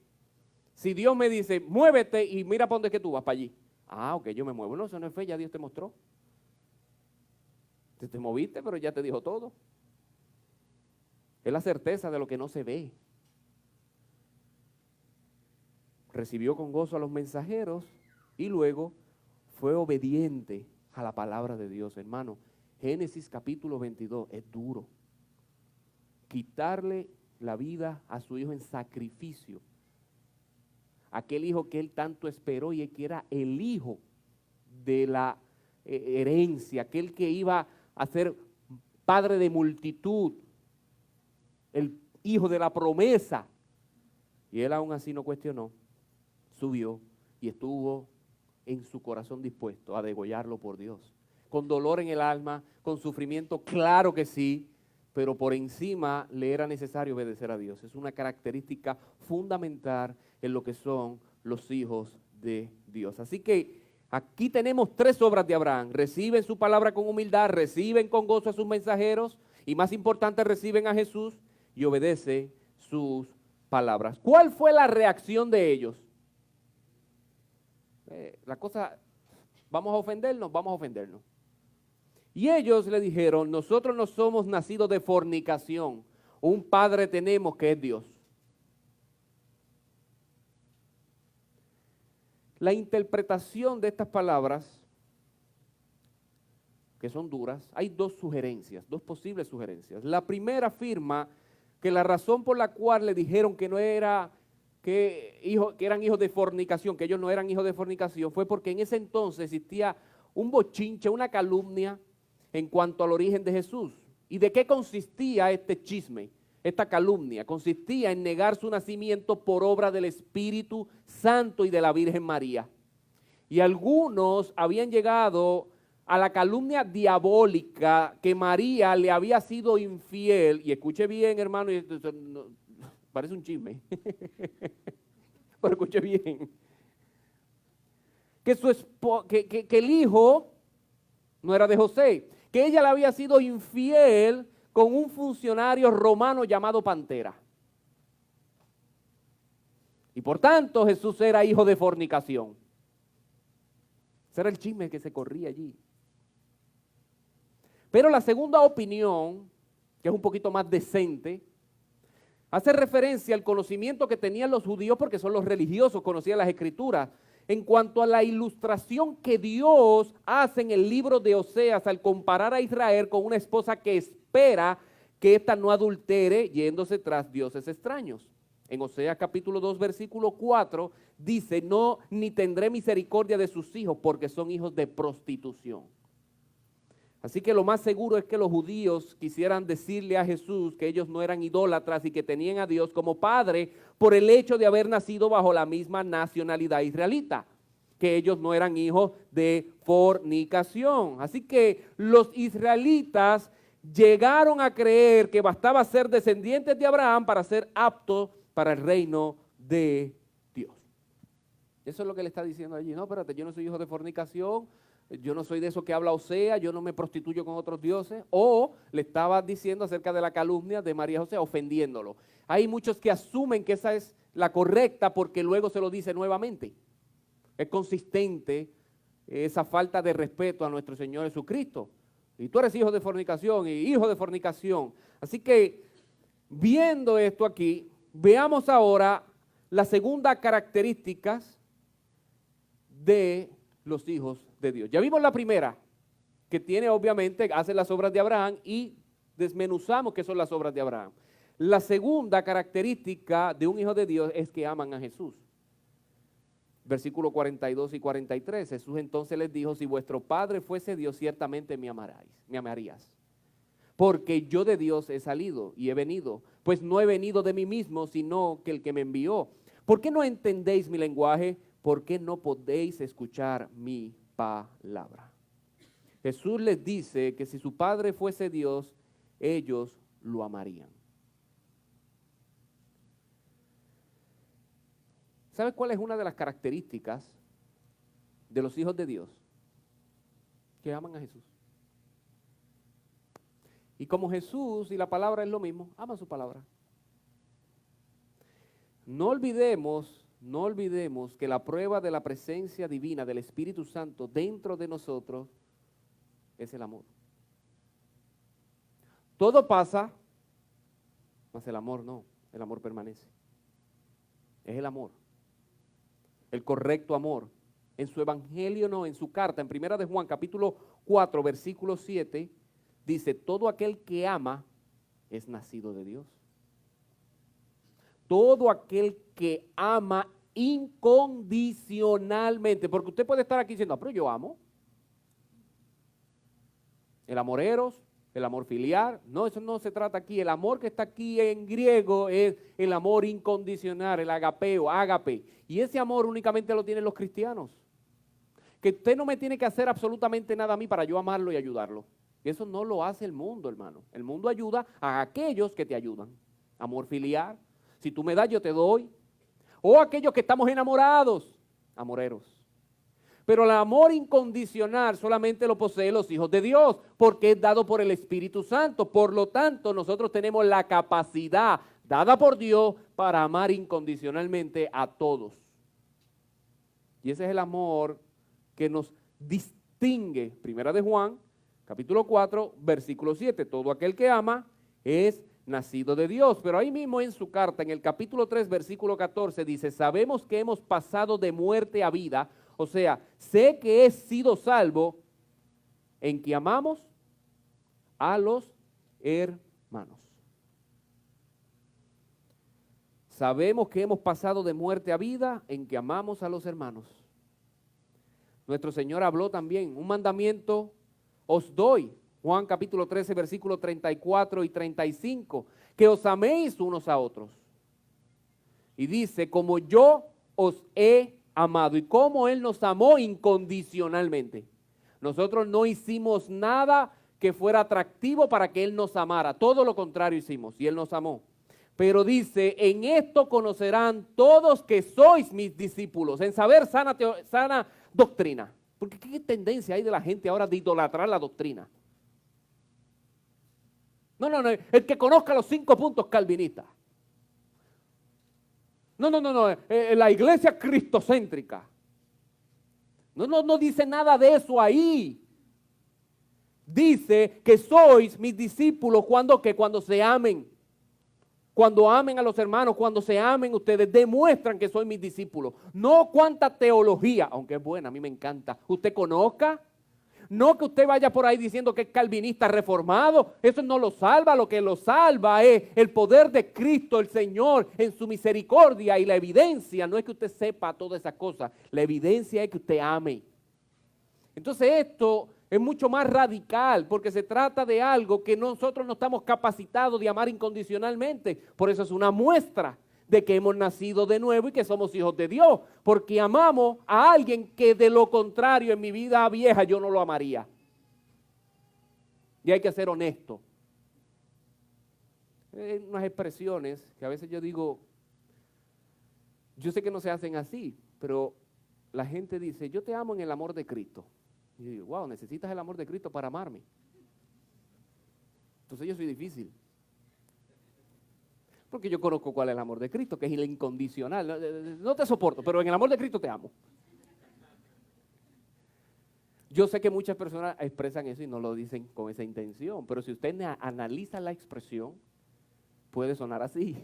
si Dios me dice, muévete y mira para dónde es que tú vas, para allí. Ah, ok, yo me muevo. No, eso no es fe, ya Dios te mostró. Te moviste, pero ya te dijo todo. Es la certeza de lo que no se ve. Recibió con gozo a los mensajeros y luego fue obediente a la palabra de Dios, hermano. Génesis capítulo 22 es duro. Quitarle la vida a su hijo en sacrificio. Aquel hijo que él tanto esperó y que era el hijo de la herencia, aquel que iba a ser padre de multitud, el hijo de la promesa. Y él aún así no cuestionó. Subió y estuvo en su corazón dispuesto a degollarlo por Dios. Con dolor en el alma, con sufrimiento, claro que sí, pero por encima le era necesario obedecer a Dios. Es una característica fundamental en lo que son los hijos de Dios. Así que aquí tenemos tres obras de Abraham. Reciben su palabra con humildad, reciben con gozo a sus mensajeros y más importante, reciben a Jesús y obedecen sus palabras. ¿Cuál fue la reacción de ellos? La cosa, ¿vamos a ofendernos? Vamos a ofendernos. Y ellos le dijeron, nosotros no somos nacidos de fornicación, un padre tenemos que es Dios. La interpretación de estas palabras, que son duras, hay dos sugerencias, dos posibles sugerencias. La primera afirma que la razón por la cual le dijeron que no era, que eran hijos de fornicación, que ellos no eran hijos de fornicación, fue porque en ese entonces existía un bochinche, una calumnia en cuanto al origen de Jesús. ¿Y de qué consistía este chisme, esta calumnia? Consistía en negar su nacimiento por obra del Espíritu Santo y de la Virgen María. Y algunos habían llegado a la calumnia diabólica que María le había sido infiel. Y escuche bien, hermano, parece un chisme, pero escuche bien. Que el hijo no era de José, que ella le había sido infiel con un funcionario romano llamado Pantera. Y por tanto Jesús era hijo de fornicación. Ese era el chisme que se corría allí. Pero la segunda opinión, que es un poquito más decente, hace referencia al conocimiento que tenían los judíos, porque son los religiosos, conocían las Escrituras, en cuanto a la ilustración que Dios hace en el libro de Oseas al comparar a Israel con una esposa que espera que ésta no adultere yéndose tras dioses extraños. En Oseas capítulo 2 versículo 4 dice, no, ni tendré misericordia de sus hijos porque son hijos de prostitución. Así que lo más seguro es que los judíos quisieran decirle a Jesús que ellos no eran idólatras y que tenían a Dios como padre por el hecho de haber nacido bajo la misma nacionalidad israelita, que ellos no eran hijos de fornicación. Así que los israelitas llegaron a creer que bastaba ser descendientes de Abraham para ser aptos para el reino de Dios. Eso es lo que le está diciendo allí. No, espérate, yo no soy hijo de fornicación, yo no soy de eso que habla Osea, yo no me prostituyo con otros dioses. O le estaba diciendo acerca de la calumnia de María José, ofendiéndolo. Hay muchos que asumen que esa es la correcta porque luego se lo dice nuevamente. Es consistente esa falta de respeto a nuestro Señor Jesucristo. Y tú eres hijo de fornicación y hijo de fornicación. Así que, viendo esto aquí, veamos ahora la segunda característica de los hijos de Dios. Ya vimos la primera, que tiene obviamente, hace las obras de Abraham y desmenuzamos qué son las obras de Abraham. La segunda característica de un hijo de Dios es que aman a Jesús. Versículos 42 y 43, Jesús entonces les dijo, si vuestro Padre fuese Dios, ciertamente me amarías. Porque yo de Dios he salido y he venido, pues no he venido de mí mismo, sino que el que me envió. ¿Por qué no entendéis mi lenguaje? ¿Por qué no podéis escuchar mi palabra? Jesús les dice que si su Padre fuese Dios, ellos lo amarían. ¿Sabe cuál es una de las características de los hijos de Dios? Que aman a Jesús. Y como Jesús y la palabra es lo mismo, aman su palabra. No olvidemos que la prueba de la presencia divina del Espíritu Santo dentro de nosotros es el amor. Todo pasa, mas el amor no, el amor permanece. Es el amor, el correcto amor. En su evangelio, no, en su carta, en Primera de Juan, capítulo 4, versículo 7, dice, todo aquel que ama es nacido de Dios. Todo aquel que ama incondicionalmente, porque usted puede estar aquí diciendo, pero yo amo. El amor eros, el amor filial, no, eso no se trata aquí. El amor que está aquí en griego es el amor incondicional, el agapeo, ágape. Y ese amor únicamente lo tienen los cristianos. Que usted no me tiene que hacer absolutamente nada a mí para yo amarlo y ayudarlo. Y eso no lo hace el mundo, hermano. El mundo ayuda a aquellos que te ayudan. Amor filial, si tú me das, yo te doy. O aquellos que estamos enamorados, amoreros. Pero el amor incondicional solamente lo poseen los hijos de Dios, porque es dado por el Espíritu Santo. Por lo tanto, nosotros tenemos la capacidad dada por Dios para amar incondicionalmente a todos. Y ese es el amor que nos distingue. Primera de Juan, capítulo 4, versículo 7. Todo aquel que ama es nacido de Dios. Pero ahí mismo en su carta, en el capítulo 3, versículo 14, dice, sabemos que hemos pasado de muerte a vida. O sea, sé que he sido salvo en que amamos a los hermanos. Sabemos que hemos pasado de muerte a vida en que amamos a los hermanos. Nuestro Señor habló también, un mandamiento os doy, Juan capítulo 13, versículos 34 y 35, que os améis unos a otros. Y dice, como yo os he amado, y como Él nos amó incondicionalmente. Nosotros no hicimos nada que fuera atractivo para que Él nos amara, todo lo contrario hicimos, y Él nos amó. Pero dice, en esto conocerán todos que sois mis discípulos, en saber sana doctrina. Porque qué tendencia hay de la gente ahora de idolatrar la doctrina. No, el que conozca los 5 puntos calvinistas. No, la iglesia cristocéntrica. No dice nada de eso ahí. Dice que sois mis discípulos cuando se amen. Cuando amen a los hermanos, cuando se amen ustedes, demuestran que soy mis discípulos. No cuánta teología, aunque es buena, a mí me encanta, usted conozca. No que usted vaya por ahí diciendo que es calvinista reformado, eso no lo salva. Lo que lo salva es el poder de Cristo, el Señor, en su misericordia. Y la evidencia no es que usted sepa todas esas cosas, la evidencia es que usted ame. Entonces esto es mucho más radical porque se trata de algo que nosotros no estamos capacitados de amar incondicionalmente. Por eso es una muestra de que hemos nacido de nuevo y que somos hijos de Dios. Porque amamos a alguien que de lo contrario en mi vida vieja yo no lo amaría. Y hay que ser honesto. Hay unas expresiones que a veces yo digo, yo sé que no se hacen así, pero la gente dice, yo te amo en el amor de Cristo. Y yo digo, wow, necesitas el amor de Cristo para amarme. Entonces yo soy difícil. Porque yo conozco cuál es el amor de Cristo, que es el incondicional. No te soporto, pero en el amor de Cristo te amo. Yo sé que muchas personas expresan eso y no lo dicen con esa intención, pero si usted analiza la expresión, puede sonar así.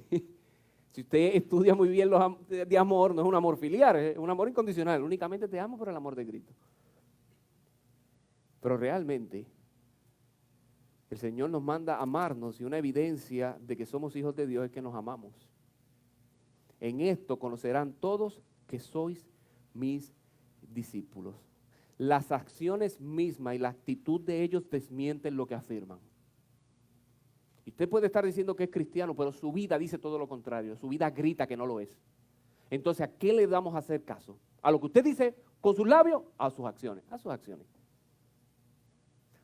Si usted estudia muy bien de amor, no es un amor filial, es un amor incondicional. Únicamente te amo por el amor de Cristo. Pero realmente, el Señor nos manda a amarnos y una evidencia de que somos hijos de Dios es que nos amamos. En esto conocerán todos que sois mis discípulos. Las acciones mismas y la actitud de ellos desmienten lo que afirman. Y usted puede estar diciendo que es cristiano, pero su vida dice todo lo contrario. Su vida grita que no lo es. Entonces, ¿a qué le damos a hacer caso? ¿A lo que usted dice con sus labios? A sus acciones. A sus acciones.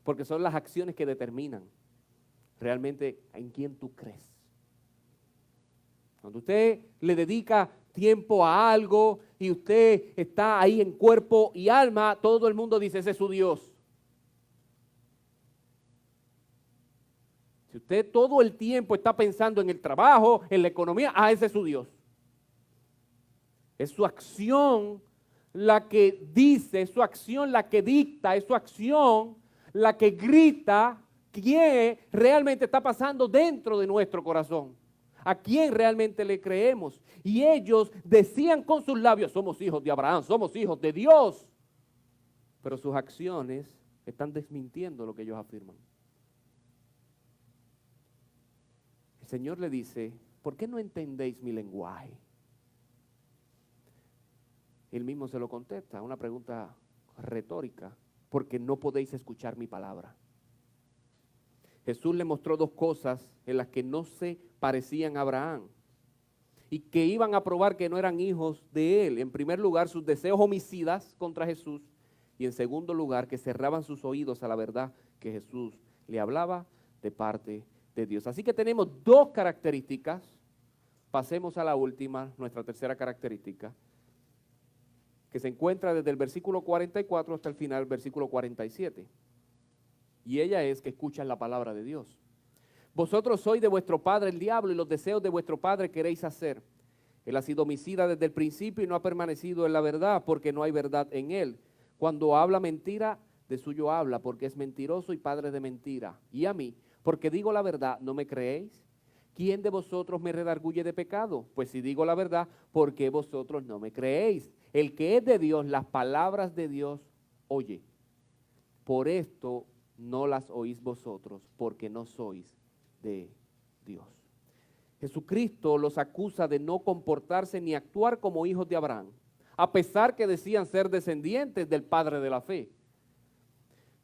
Porque son las acciones que determinan realmente en quién tú crees. Cuando usted le dedica tiempo a algo y usted está ahí en cuerpo y alma, todo el mundo dice, ese es su Dios. Si usted todo el tiempo está pensando en el trabajo, en la economía, ese es su Dios. Es su acción la que dice, es su acción la que dicta, es su acción la que grita qué realmente está pasando dentro de nuestro corazón. A quién realmente le creemos. Y ellos decían con sus labios, somos hijos de Abraham, somos hijos de Dios. Pero sus acciones están desmintiendo lo que ellos afirman. El Señor le dice, ¿por qué no entendéis mi lenguaje? Él mismo se lo contesta, una pregunta retórica, porque no podéis escuchar mi palabra. Jesús le mostró dos cosas en las que no se parecían a Abraham y que iban a probar que no eran hijos de él. En primer lugar, sus deseos homicidas contra Jesús y en segundo lugar, que cerraban sus oídos a la verdad que Jesús le hablaba de parte de Dios. Así que tenemos dos características. Pasemos a la última, nuestra tercera característica, que se encuentra desde el versículo 44 hasta el final, versículo 47. Y ella es que escuchan la palabra de Dios. Vosotros sois de vuestro padre el diablo y los deseos de vuestro padre queréis hacer. Él ha sido homicida desde el principio y no ha permanecido en la verdad porque no hay verdad en él. Cuando habla mentira, de suyo habla porque es mentiroso y padre de mentira. Y a mí, porque digo la verdad, ¿no me creéis? ¿Quién de vosotros me redarguye de pecado? Pues si digo la verdad, ¿por qué vosotros no me creéis? El que es de Dios, las palabras de Dios oye. Por esto no las oís vosotros, porque no sois de Dios. Jesucristo los acusa de no comportarse ni actuar como hijos de Abraham, a pesar que decían ser descendientes del Padre de la fe.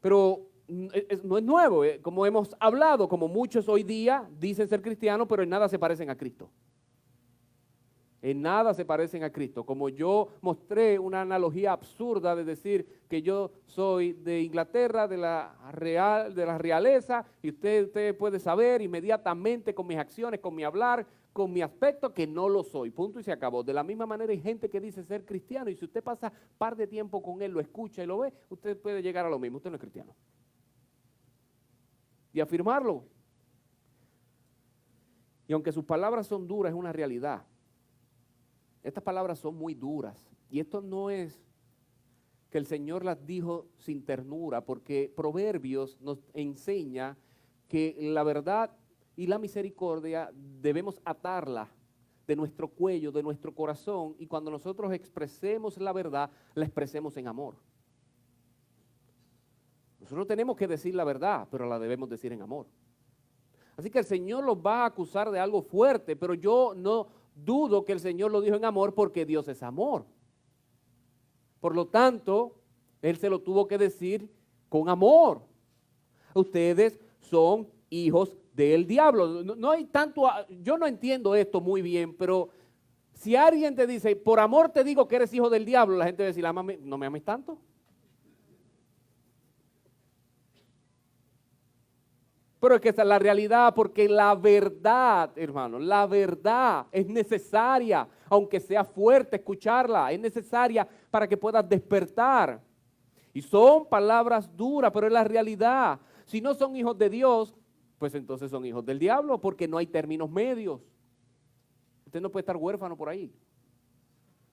Pero no es nuevo, como hemos hablado, como muchos hoy día dicen ser cristianos, pero en nada se parecen a Cristo. En nada se parecen a Cristo. Como yo mostré una analogía absurda de decir que yo soy de Inglaterra, de la realeza, y usted puede saber inmediatamente con mis acciones, con mi hablar, con mi aspecto, que no lo soy. Punto y se acabó. De la misma manera hay gente que dice ser cristiano, y si usted pasa par de tiempo con él, lo escucha y lo ve, usted puede llegar a lo mismo. Usted no es cristiano. Y afirmarlo. Y aunque sus palabras son duras, es una realidad. Estas palabras son muy duras y esto no es que el Señor las dijo sin ternura, porque Proverbios nos enseña que la verdad y la misericordia debemos atarla de nuestro cuello, de nuestro corazón, y cuando nosotros expresemos la verdad, la expresemos en amor. Nosotros tenemos que decir la verdad, pero la debemos decir en amor. Así que el Señor los va a acusar de algo fuerte, pero yo no dudo que el Señor lo dijo en amor porque Dios es amor. Por lo tanto, Él se lo tuvo que decir con amor. Ustedes son hijos del diablo. No hay tanto, yo no entiendo esto muy bien, pero si alguien te dice, por amor te digo que eres hijo del diablo, la gente va a decir, no me ames tanto. Pero es que esa es la realidad, porque la verdad, hermano, la verdad es necesaria, aunque sea fuerte escucharla, es necesaria para que puedas despertar. Y son palabras duras, pero es la realidad. Si no son hijos de Dios, pues entonces son hijos del diablo, porque no hay términos medios. Usted no puede estar huérfano por ahí,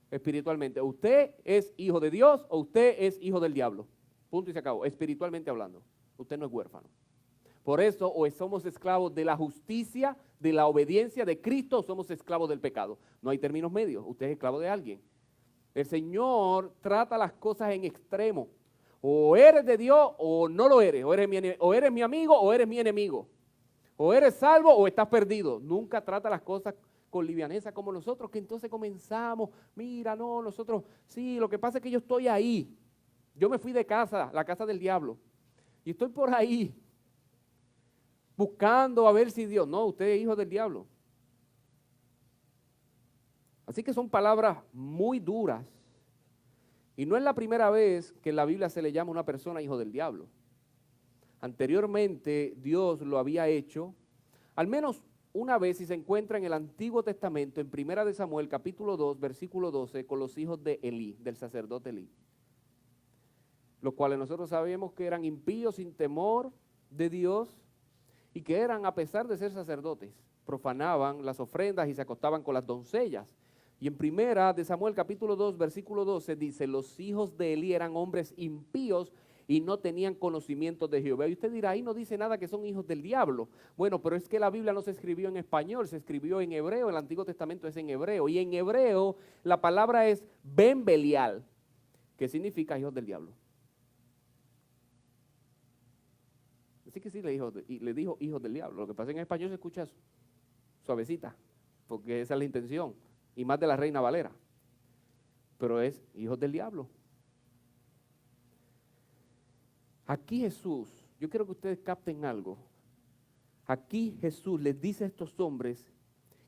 espiritualmente. Usted es hijo de Dios o usted es hijo del diablo. Punto y se acabó, espiritualmente hablando. Usted no es huérfano. Por eso, o somos esclavos de la justicia, de la obediencia de Cristo, o somos esclavos del pecado. No hay términos medios. Usted es esclavo de alguien. El Señor trata las cosas en extremo. O eres de Dios o no lo eres. O eres mi amigo o eres mi enemigo. O eres salvo o estás perdido. Nunca trata las cosas con livianeza como nosotros, que entonces comenzamos, mira, no, nosotros, sí, lo que pasa es que yo estoy ahí. Yo me fui de casa, la casa del diablo. Y estoy por ahí, buscando a ver si Dios, no, usted es hijo del diablo. Así que son palabras muy duras. Y no es la primera vez que en la Biblia se le llama a una persona hijo del diablo. Anteriormente Dios lo había hecho, al menos una vez, y se encuentra en el Antiguo Testamento, en 1 de Samuel, capítulo 2, versículo 12, con los hijos de Elí, del sacerdote Elí. Los cuales nosotros sabemos que eran impíos sin temor de Dios y que eran, a pesar de ser sacerdotes, profanaban las ofrendas y se acostaban con las doncellas. Y en 1 de Samuel, capítulo 2, versículo 12, dice, los hijos de Elí eran hombres impíos y no tenían conocimiento de Jehová. Y usted dirá, ahí no dice nada que son hijos del diablo. Bueno, pero es que la Biblia no se escribió en español, se escribió en hebreo, el Antiguo Testamento es en hebreo. Y en hebreo la palabra es Ben Belial, que significa hijos del diablo. Así que sí le dijo hijos del diablo. Lo que pasa en español se escucha suavecita, porque esa es la intención, y más de la Reina Valera. Pero es hijos del diablo. Aquí Jesús, yo quiero que ustedes capten algo. Aquí Jesús les dice a estos hombres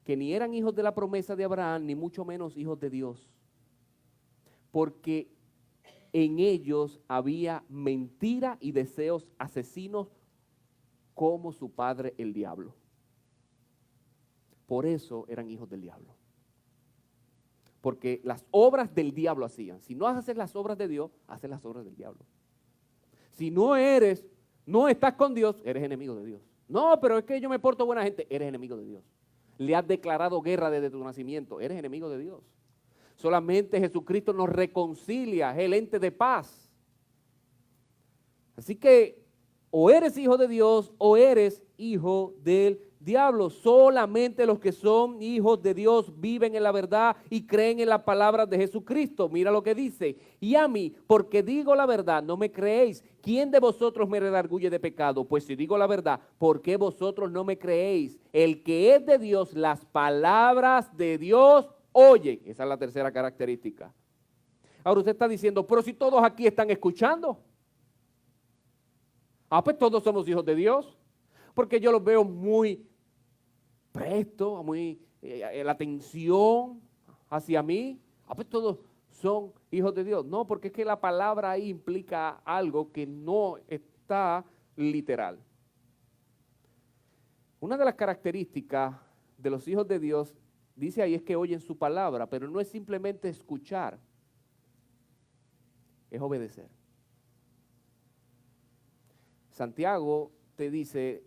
que ni eran hijos de la promesa de Abraham, ni mucho menos hijos de Dios. Porque en ellos había mentira y deseos asesinos como su padre el diablo. Por eso eran hijos del diablo. Porque las obras del diablo hacían. Si no haces las obras de Dios, haces las obras del diablo. Si no estás con Dios, eres enemigo de Dios. No, pero es que yo me porto buena gente, eres enemigo de Dios. Le has declarado guerra desde tu nacimiento, eres enemigo de Dios. Solamente Jesucristo nos reconcilia, es el ente de paz. Así que o eres hijo de Dios o eres hijo del diablo. Solamente los que son hijos de Dios viven en la verdad y creen en la palabra de Jesucristo. Mira lo que dice. Y a mí, porque digo la verdad, no me creéis. ¿Quién de vosotros me redarguye de pecado? Pues si digo la verdad, ¿por qué vosotros no me creéis? El que es de Dios, las palabras de Dios oye. Esa es la tercera característica. Ahora usted está diciendo, pero si todos aquí están escuchando. Pues todos somos hijos de Dios. Porque yo los veo muy presto, muy la atención hacia mí. Pues todos son hijos de Dios. No, porque es que la palabra ahí implica algo que no está literal. Una de las características de los hijos de Dios, dice ahí, es que oyen su palabra, pero no es simplemente escuchar, es obedecer. Santiago te dice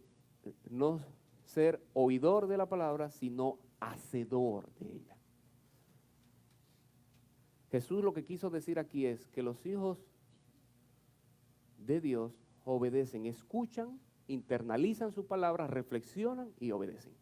no ser oidor de la palabra, sino hacedor de ella. Jesús lo que quiso decir aquí es que los hijos de Dios obedecen, escuchan, internalizan su palabra, reflexionan y obedecen.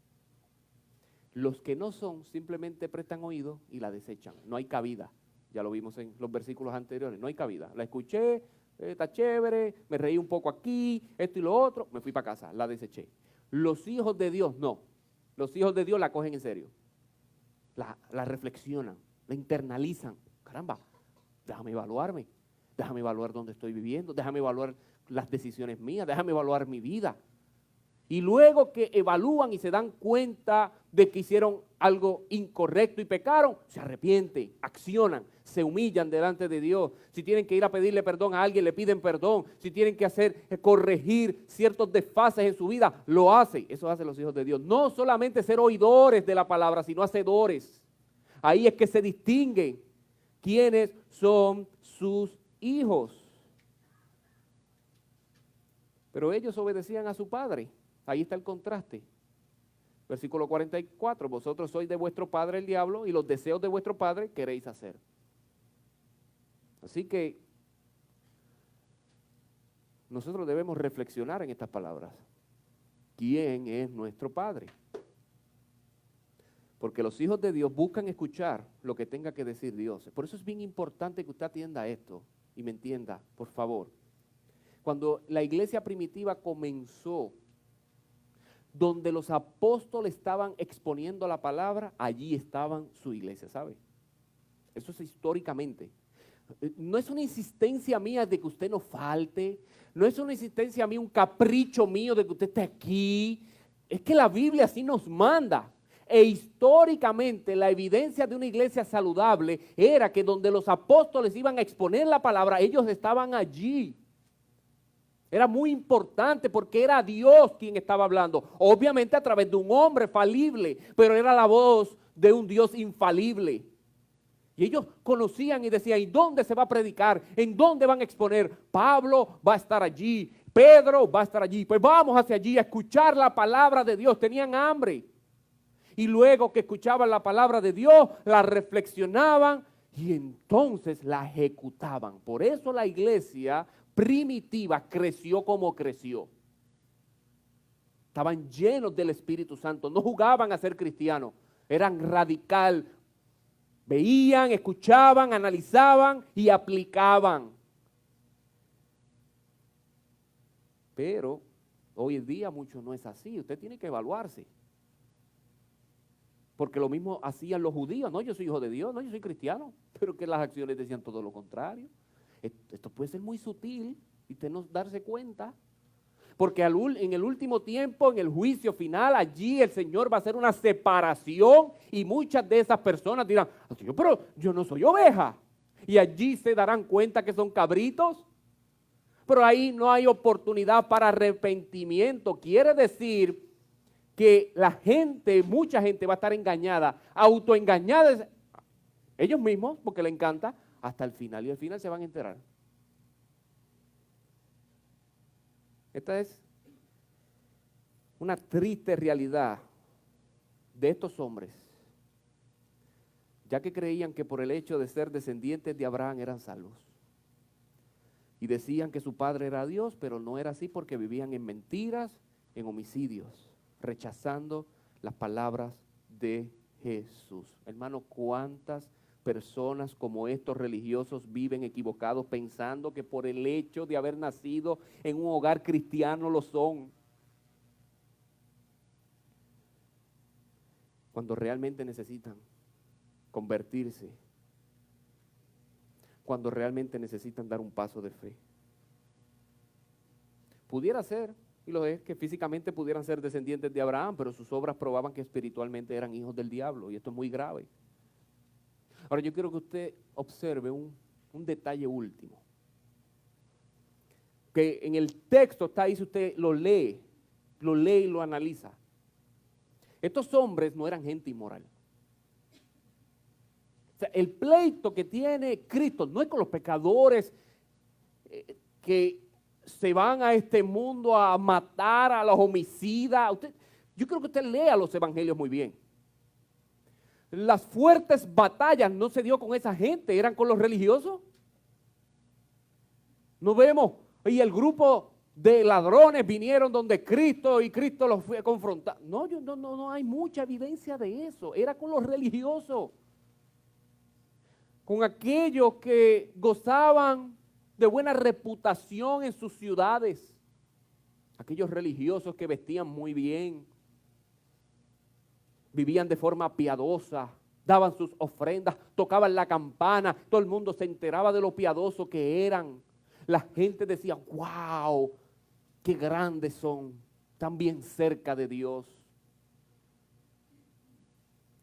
Los que no son simplemente prestan oído y la desechan. No hay cabida. Ya lo vimos en los versículos anteriores. No hay cabida. La escuché, está chévere, me reí un poco aquí, esto y lo otro, me fui para casa, la deseché. Los hijos de Dios no. Los hijos de Dios la cogen en serio. La reflexionan, la internalizan. Caramba, déjame evaluar dónde estoy viviendo, déjame evaluar las decisiones mías, déjame evaluar mi vida. Y luego que evalúan y se dan cuenta de que hicieron algo incorrecto y pecaron, se arrepienten, accionan, se humillan delante de Dios. Si tienen que ir a pedirle perdón a alguien, le piden perdón. Si tienen que corregir ciertos desfases en su vida, lo hacen. Eso hacen los hijos de Dios. No solamente ser oidores de la palabra, sino hacedores. Ahí es que se distinguen quiénes son sus hijos. Pero ellos obedecían a su padre. Ahí está el contraste. Versículo 44, vosotros sois de vuestro padre el diablo y los deseos de vuestro padre queréis hacer. Así que nosotros debemos reflexionar en estas palabras. quién es nuestro Padre. Porque los hijos de Dios buscan escuchar lo que tenga que decir Dios. Por eso es bien importante que usted atienda esto y me entienda, por favor. Cuando la iglesia primitiva comenzó, donde los apóstoles estaban exponiendo la palabra, allí estaban su iglesia, ¿sabe? Eso es históricamente. No es una insistencia mía de que usted no falte, no es una insistencia mía, un capricho mío de que usted esté aquí. Es que la Biblia así nos manda. E históricamente la evidencia de una iglesia saludable era que donde los apóstoles iban a exponer la palabra, ellos estaban allí. Era muy importante porque era Dios quien estaba hablando. Obviamente a través de un hombre falible, pero era la voz de un Dios infalible. Y ellos conocían y decían, ¿y dónde se va a predicar? ¿En dónde van a exponer? Pablo va a estar allí, Pedro va a estar allí. Pues vamos hacia allí a escuchar la palabra de Dios. Tenían hambre. Y luego que escuchaban la palabra de Dios, la reflexionaban y entonces la ejecutaban. Por eso la iglesia primitiva creció como creció. Estaban llenos del Espíritu Santo, no jugaban a ser cristianos, eran radical. Veían, escuchaban, analizaban y aplicaban. Pero hoy en día mucho no es así, usted tiene que evaluarse. Porque lo mismo hacían los judíos, no, yo soy hijo de Dios, no, yo soy cristiano, pero que las acciones decían todo lo contrario. Esto puede ser muy sutil y usted no darse cuenta. Porque en el último tiempo, en el juicio final, allí el Señor va a hacer una separación y muchas de esas personas dirán, pero yo no soy oveja. Y allí se darán cuenta que son cabritos. Pero ahí no hay oportunidad para arrepentimiento. Quiere decir que la gente, mucha gente va a estar engañada, autoengañada, ellos mismos, porque le encanta, hasta el final. Y al final se van a enterar. Esta es una triste realidad de estos hombres, ya que creían que por el hecho de ser descendientes de Abraham eran salvos. Y decían que su padre era Dios, pero no era así porque vivían en mentiras, en homicidios, rechazando las palabras de Jesús. Hermano, ¿cuántas personas como estos religiosos viven equivocados pensando que por el hecho de haber nacido en un hogar cristiano lo son? Cuando realmente necesitan convertirse, cuando realmente necesitan dar un paso de fe. Pudiera ser, y lo es, que físicamente pudieran ser descendientes de Abraham, pero sus obras probaban que espiritualmente eran hijos del diablo, y esto es muy grave. Ahora yo quiero que usted observe un detalle último. Que en el texto está ahí, si usted lo lee y lo analiza. Estos hombres no eran gente inmoral. O sea, el pleito que tiene Cristo no es con los pecadores que se van a este mundo a matar a los homicidas. Yo creo que usted lea los evangelios muy bien. Las fuertes batallas no se dio con esa gente, eran con los religiosos. No vemos, y el grupo de ladrones vinieron donde Cristo y Cristo los fue a confrontar. No hay mucha evidencia de eso, era con los religiosos. Con aquellos que gozaban de buena reputación en sus ciudades. Aquellos religiosos que vestían muy bien, vivían de forma piadosa, daban sus ofrendas, tocaban la campana, todo el mundo se enteraba de lo piadoso que eran. La gente decía, wow, qué grandes son, están bien cerca de Dios.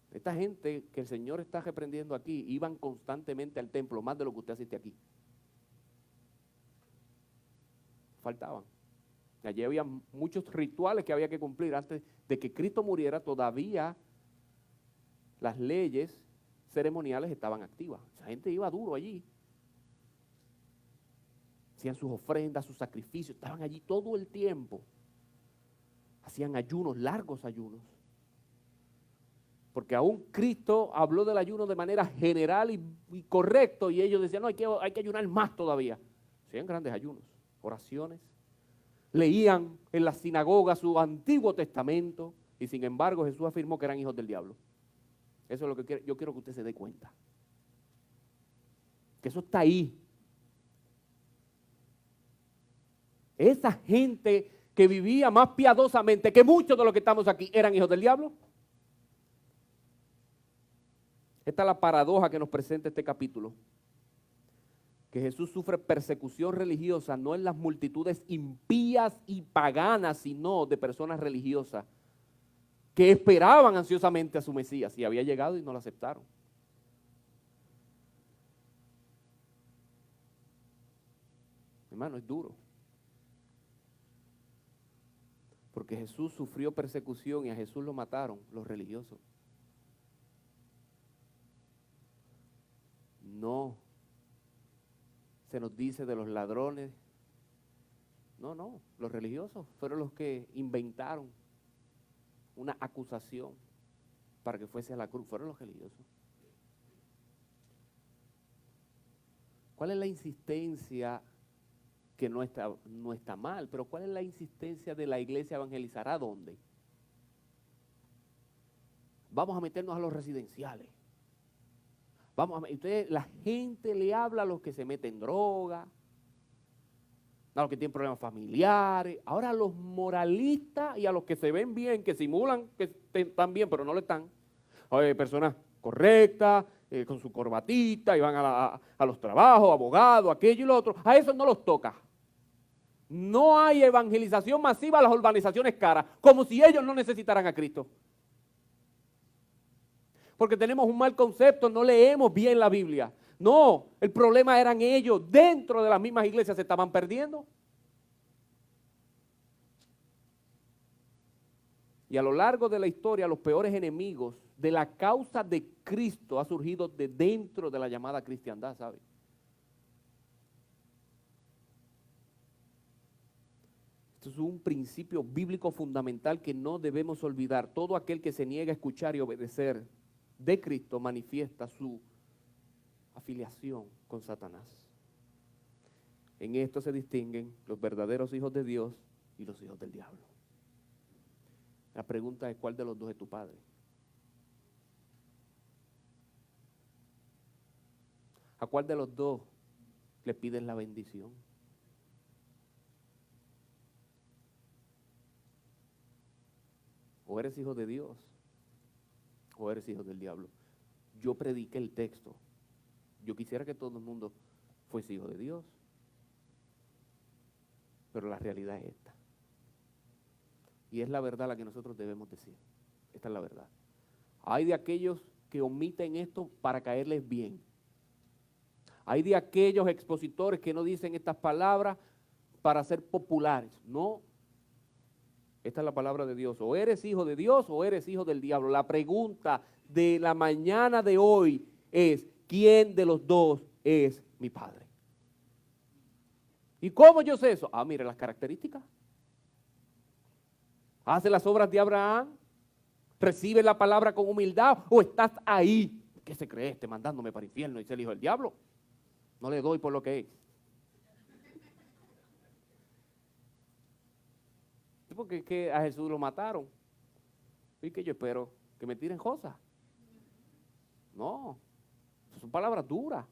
Esta gente que el Señor está reprendiendo aquí, iban constantemente al templo, más de lo que usted asiste aquí. Faltaban. Allí había muchos rituales que había que cumplir. Antes de que Cristo muriera, todavía las leyes ceremoniales estaban activas. Esa gente iba duro allí. Hacían sus ofrendas, sus sacrificios, estaban allí todo el tiempo. Hacían ayunos, largos ayunos. Porque aún Cristo habló del ayuno de manera general y correcto, y ellos decían, no, hay que ayunar más todavía. Hacían grandes ayunos, oraciones, leían en la sinagoga su Antiguo Testamento y sin embargo Jesús afirmó que eran hijos del diablo. Eso es lo que yo quiero que usted se dé cuenta. Que eso está ahí. Esa gente que vivía más piadosamente que muchos de los que estamos aquí eran hijos del diablo. Esta es la paradoja que nos presenta este capítulo. Que Jesús sufre persecución religiosa no en las multitudes impías y paganas, sino de personas religiosas que esperaban ansiosamente a su Mesías y había llegado y no lo aceptaron. Hermano, es duro. Porque Jesús sufrió persecución y a Jesús lo mataron los religiosos. No se nos dice de los ladrones. No, los religiosos fueron los que inventaron una acusación para que fuese a la cruz. Fueron los religiosos. ¿Cuál es la insistencia? Que no está mal, pero ¿cuál es la insistencia de la iglesia a evangelizar? ¿A dónde? Vamos a meternos a los residenciales. La gente le habla a los que se meten en droga, a los que tienen problemas familiares, ahora a los moralistas y a los que se ven bien, que simulan que están bien, pero no lo están. Personas correctas, con su corbatita, y van a los trabajos, abogados, aquello y lo otro. A eso no los toca. No hay evangelización masiva a las urbanizaciones caras, como si ellos no necesitaran a Cristo. Porque tenemos un mal concepto, no leemos bien la Biblia. No, el problema eran ellos, dentro de las mismas iglesias se estaban perdiendo. Y a lo largo de la historia, los peores enemigos de la causa de Cristo ha surgido de dentro de la llamada cristiandad, ¿sabe? Esto es un principio bíblico fundamental que no debemos olvidar. Todo aquel que se niega a escuchar y obedecer de Cristo manifiesta su afiliación con Satanás. En esto se distinguen los verdaderos hijos de Dios y los hijos del diablo. La pregunta es, ¿cuál de los dos es tu padre? ¿A cuál de los dos le pides la bendición? O eres hijo de Dios, o eres hijo del diablo. Yo prediqué el texto. Yo quisiera que todo el mundo fuese hijo de Dios. Pero la realidad es esta. Y es la verdad la que nosotros debemos decir. Esta es la verdad. Hay de aquellos que omiten esto para caerles bien. Hay de aquellos expositores que no dicen estas palabras para ser populares. No. Esta es la palabra de Dios. O eres hijo de Dios o eres hijo del diablo. La pregunta de la mañana de hoy es, ¿quién de los dos es mi padre? ¿Y cómo yo sé eso? Mire las características. ¿Hace las obras de Abraham? ¿Recibe la palabra con humildad? ¿O estás ahí? ¿Qué se cree este mandándome para el infierno y ser hijo del diablo? No le doy por lo que es. Porque es que a Jesús lo mataron. Y que yo espero que me tiren cosas. No, son palabras duras.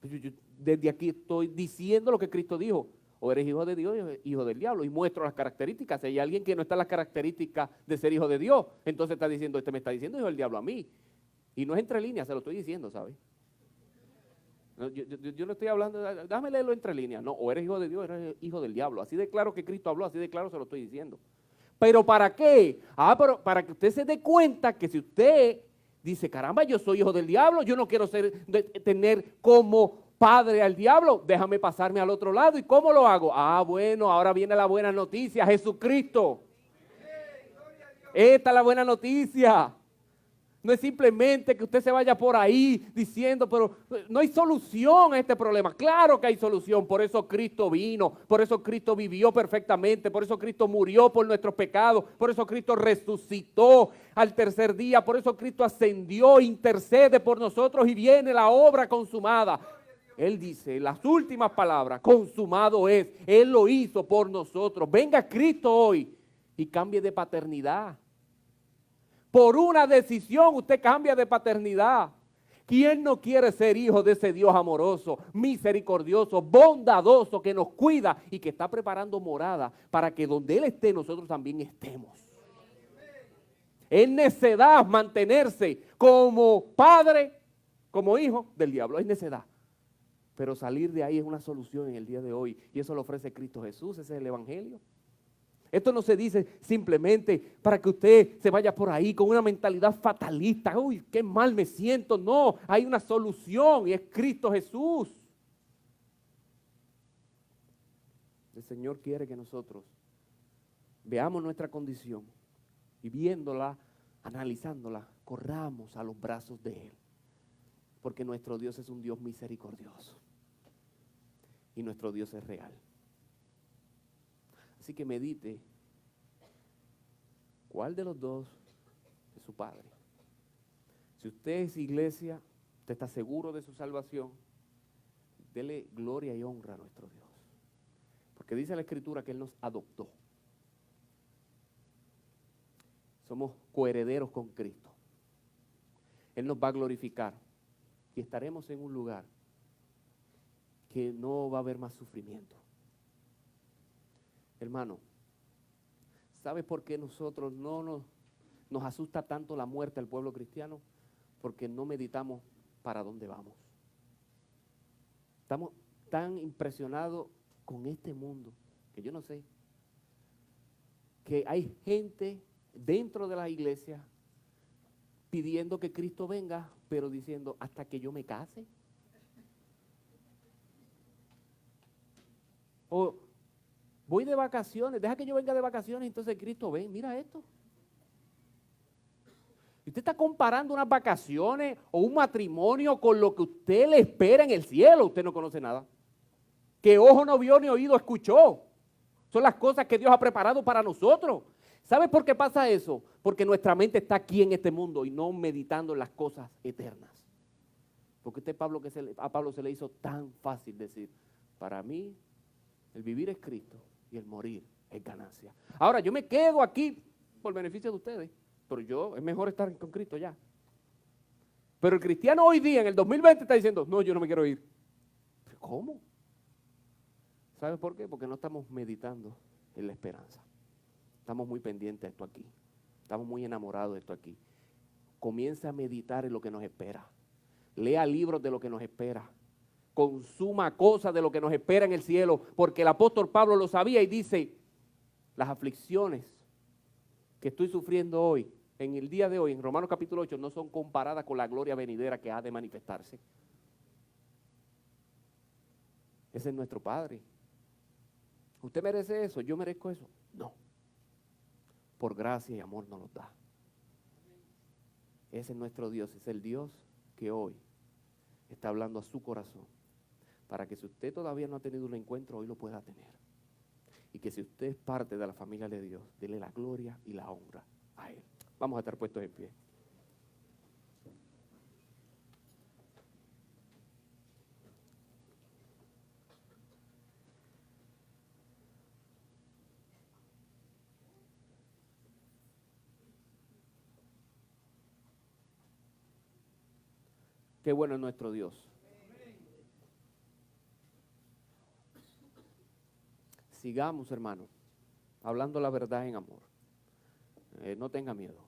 Yo desde aquí estoy diciendo lo que Cristo dijo. O eres hijo de Dios o hijo del diablo. Y muestro las características. Si hay alguien que no está en las características de ser hijo de Dios, entonces está diciendo, me está diciendo hijo del diablo a mí. Y no es entre líneas, se lo estoy diciendo, ¿sabes? Yo no estoy hablando, déjame leerlo entre líneas. No, o eres hijo de Dios o eres hijo del diablo. Así de claro que Cristo habló, así de claro se lo estoy diciendo. ¿Pero para qué? Pero para que usted se dé cuenta que si usted dice, caramba, yo soy hijo del diablo, yo no quiero tener como padre al diablo, déjame pasarme al otro lado. ¿Y cómo lo hago? Bueno, ahora viene la buena noticia, Jesucristo. Esta es la buena noticia. No es simplemente que usted se vaya por ahí diciendo, pero no hay solución a este problema. Claro que hay solución, por eso Cristo vino, por eso Cristo vivió perfectamente, por eso Cristo murió por nuestros pecados, por eso Cristo resucitó al tercer día, por eso Cristo ascendió, intercede por nosotros y viene la obra consumada. Él dice las últimas palabras, consumado es. Él lo hizo por nosotros. Venga Cristo hoy y cambie de paternidad. Por una decisión usted cambia de paternidad. ¿Quién no quiere ser hijo de ese Dios amoroso, misericordioso, bondadoso, que nos cuida y que está preparando morada para que donde Él esté nosotros también estemos? Es necedad mantenerse como padre, como hijo del diablo. Es necedad. Pero salir de ahí es una solución en el día de hoy. Y eso lo ofrece Cristo Jesús. Ese es el evangelio. Esto no se dice simplemente para que usted se vaya por ahí con una mentalidad fatalista. Uy, qué mal me siento. No, hay una solución y es Cristo Jesús. El Señor quiere que nosotros veamos nuestra condición y viéndola, analizándola, corramos a los brazos de Él. Porque nuestro Dios es un Dios misericordioso. Y nuestro Dios es real. Así que medite, ¿cuál de los dos es su Padre? Si usted es iglesia, usted está seguro de su salvación, dele gloria y honra a nuestro Dios. Porque dice la Escritura que Él nos adoptó. Somos coherederos con Cristo. Él nos va a glorificar y estaremos en un lugar que no va a haber más sufrimiento. Hermano, ¿sabe por qué nosotros no nos asusta tanto la muerte al pueblo cristiano? Porque no meditamos para dónde vamos. Estamos tan impresionados con este mundo, que yo no sé, que hay gente dentro de la iglesia pidiendo que Cristo venga, pero diciendo, hasta que yo me case. O voy de vacaciones, deja que yo venga de vacaciones, entonces Cristo ven, mira esto. Usted está comparando unas vacaciones o un matrimonio con lo que usted le espera en el cielo. Usted no conoce nada. Que ojo no vio ni oído escuchó. Son las cosas que Dios ha preparado para nosotros. ¿Sabe por qué pasa eso? Porque nuestra mente está aquí en este mundo y no meditando en las cosas eternas. Porque a Pablo se le hizo tan fácil decir, para mí el vivir es Cristo y el morir es ganancia. Ahora yo me quedo aquí por beneficio de ustedes, pero es mejor estar con Cristo ya. Pero el cristiano hoy día, en el 2020, está diciendo, no, yo no me quiero ir. ¿Cómo? ¿Sabe por qué? Porque no estamos meditando en la esperanza. Estamos muy pendientes de esto aquí. Estamos muy enamorados de esto aquí. Comienza a meditar en lo que nos espera. Lea libros de lo que nos espera. Consuma cosas de lo que nos espera en el cielo. Porque el apóstol Pablo lo sabía y dice, las aflicciones que estoy sufriendo hoy, en el día de hoy, en Romanos capítulo 8, no son comparadas con la gloria venidera que ha de manifestarse. Ese es nuestro Padre. ¿Usted merece eso? ¿Yo merezco eso? No. Por gracia y amor nos lo da. Ese es nuestro Dios, es el Dios que hoy está hablando a su corazón. Para que si usted todavía no ha tenido un encuentro, hoy lo pueda tener. Y que si usted es parte de la familia de Dios, dele la gloria y la honra a Él. Vamos a estar puestos en pie. Qué bueno es nuestro Dios. Sigamos, hermano, hablando la verdad en amor. No tenga miedo.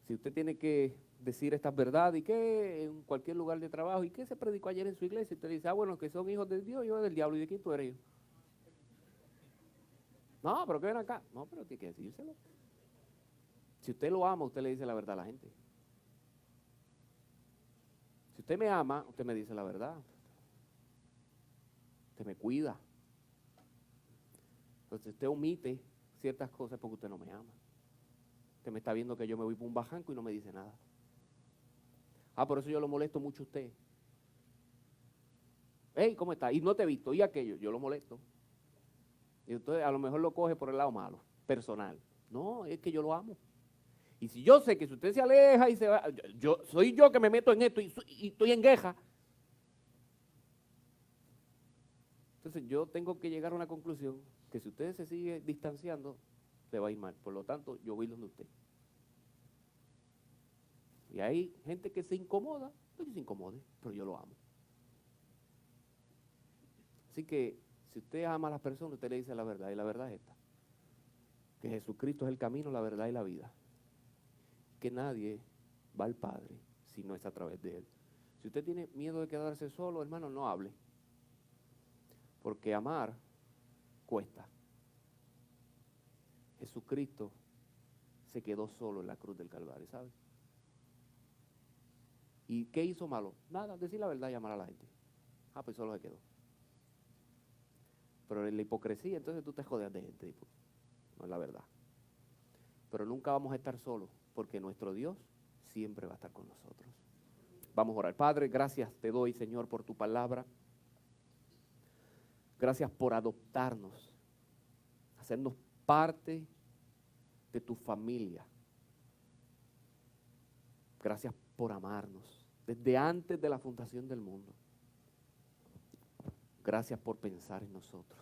Si usted tiene que decir estas verdades y que en cualquier lugar de trabajo, y que se predicó ayer en su iglesia, y usted dice, bueno, que son hijos de Dios, hijos del diablo, ¿y de quién tú eres? No, pero que ven acá. No, pero tiene que decírselo. Si usted lo ama, usted le dice la verdad a la gente. Si usted me ama, usted me dice la verdad. Usted me cuida. Entonces usted omite ciertas cosas porque usted no me ama. Usted me está viendo que yo me voy por un bajanco y no me dice nada. Por eso yo lo molesto mucho a usted. Hey, ¿cómo está? Y no te he visto, y aquello, yo lo molesto. Y usted a lo mejor lo coge por el lado malo, personal. No, es que yo lo amo. Y si yo sé que si usted se aleja y se va, soy yo que me meto en esto y estoy en queja. Entonces yo tengo que llegar a una conclusión que si usted se sigue distanciando, le va a ir mal. Por lo tanto, yo voy donde usted. Y hay gente que se incomoda, pues que se incomode, pero yo lo amo. Así que si usted ama a las personas, usted le dice la verdad, y la verdad es esta: que Jesucristo es el camino, la verdad y la vida. Que nadie va al Padre si no es a través de Él. Si usted tiene miedo de quedarse solo, hermano, no hable. Porque amar cuesta. Jesucristo se quedó solo en la cruz del Calvario, ¿sabe? ¿Y qué hizo malo? Nada, decir la verdad y amar a la gente. Pues solo se quedó. Pero en la hipocresía, entonces tú te jodeas de gente. No es la verdad. Pero nunca vamos a estar solos, porque nuestro Dios siempre va a estar con nosotros. Vamos a orar. Padre, gracias te doy, Señor, por tu palabra. Gracias por adoptarnos, hacernos parte de tu familia. Gracias por amarnos desde antes de la fundación del mundo. Gracias por pensar en nosotros.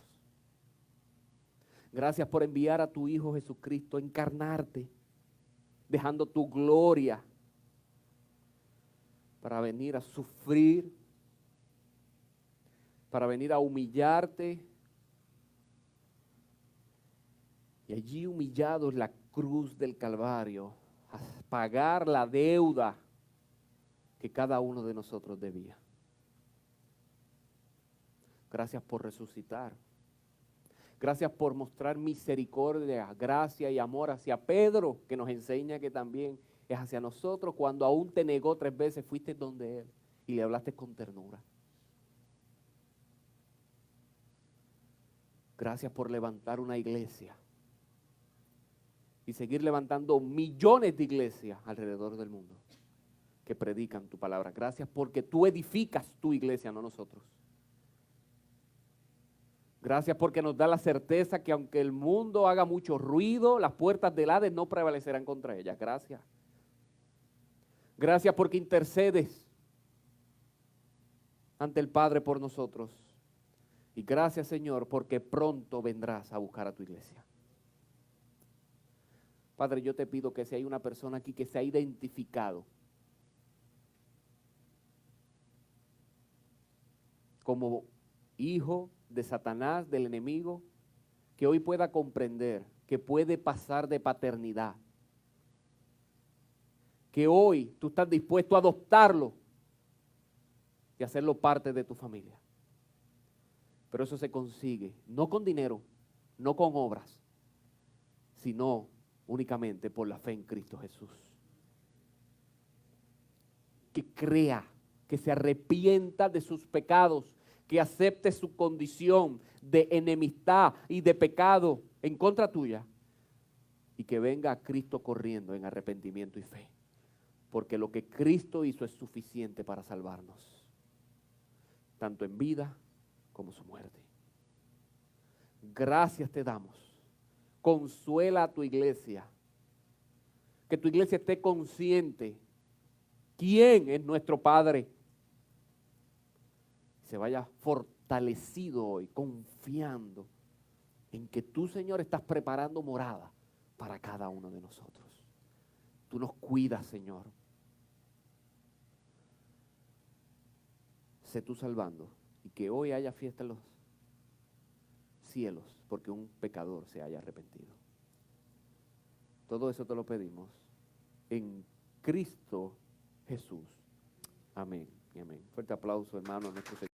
Gracias por enviar a tu Hijo Jesucristo a encarnarte, dejando tu gloria para venir a sufrir, para venir a humillarte. Y allí humillado en la cruz del Calvario, a pagar la deuda que cada uno de nosotros debía. Gracias por resucitar. Gracias por mostrar misericordia, gracia y amor hacia Pedro, que nos enseña que también es hacia nosotros. Cuando aún te negó 3 veces, fuiste donde él y le hablaste con ternura. Gracias por levantar una iglesia y seguir levantando millones de iglesias alrededor del mundo que predican tu palabra. Gracias porque tú edificas tu iglesia, no nosotros. Gracias porque nos da la certeza que aunque el mundo haga mucho ruido, las puertas del Hades no prevalecerán contra ellas. Gracias. Gracias porque intercedes ante el Padre por nosotros. Y gracias, Señor, porque pronto vendrás a buscar a tu iglesia. Padre, yo te pido que si hay una persona aquí que se ha identificado como hijo de Satanás, del enemigo, que hoy pueda comprender que puede pasar de paternidad, que hoy tú estás dispuesto a adoptarlo y hacerlo parte de tu familia. Pero eso se consigue no con dinero, no con obras, sino únicamente por la fe en Cristo Jesús. Que crea, que se arrepienta de sus pecados, que acepte su condición de enemistad y de pecado en contra tuya y que venga a Cristo corriendo en arrepentimiento y fe. Porque lo que Cristo hizo es suficiente para salvarnos, tanto en vida como su muerte. Gracias te damos. Consuela a tu iglesia. Que tu iglesia esté consciente quién es nuestro Padre. Se vaya fortalecido hoy, confiando en que tú, Señor, estás preparando morada para cada uno de nosotros. Tú nos cuidas, Señor. Sé tú salvando y que hoy haya fiesta en los cielos porque un pecador se haya arrepentido. Todo eso te lo pedimos en Cristo Jesús. Amén y amén. Fuerte aplauso, hermano, a nuestro Señor.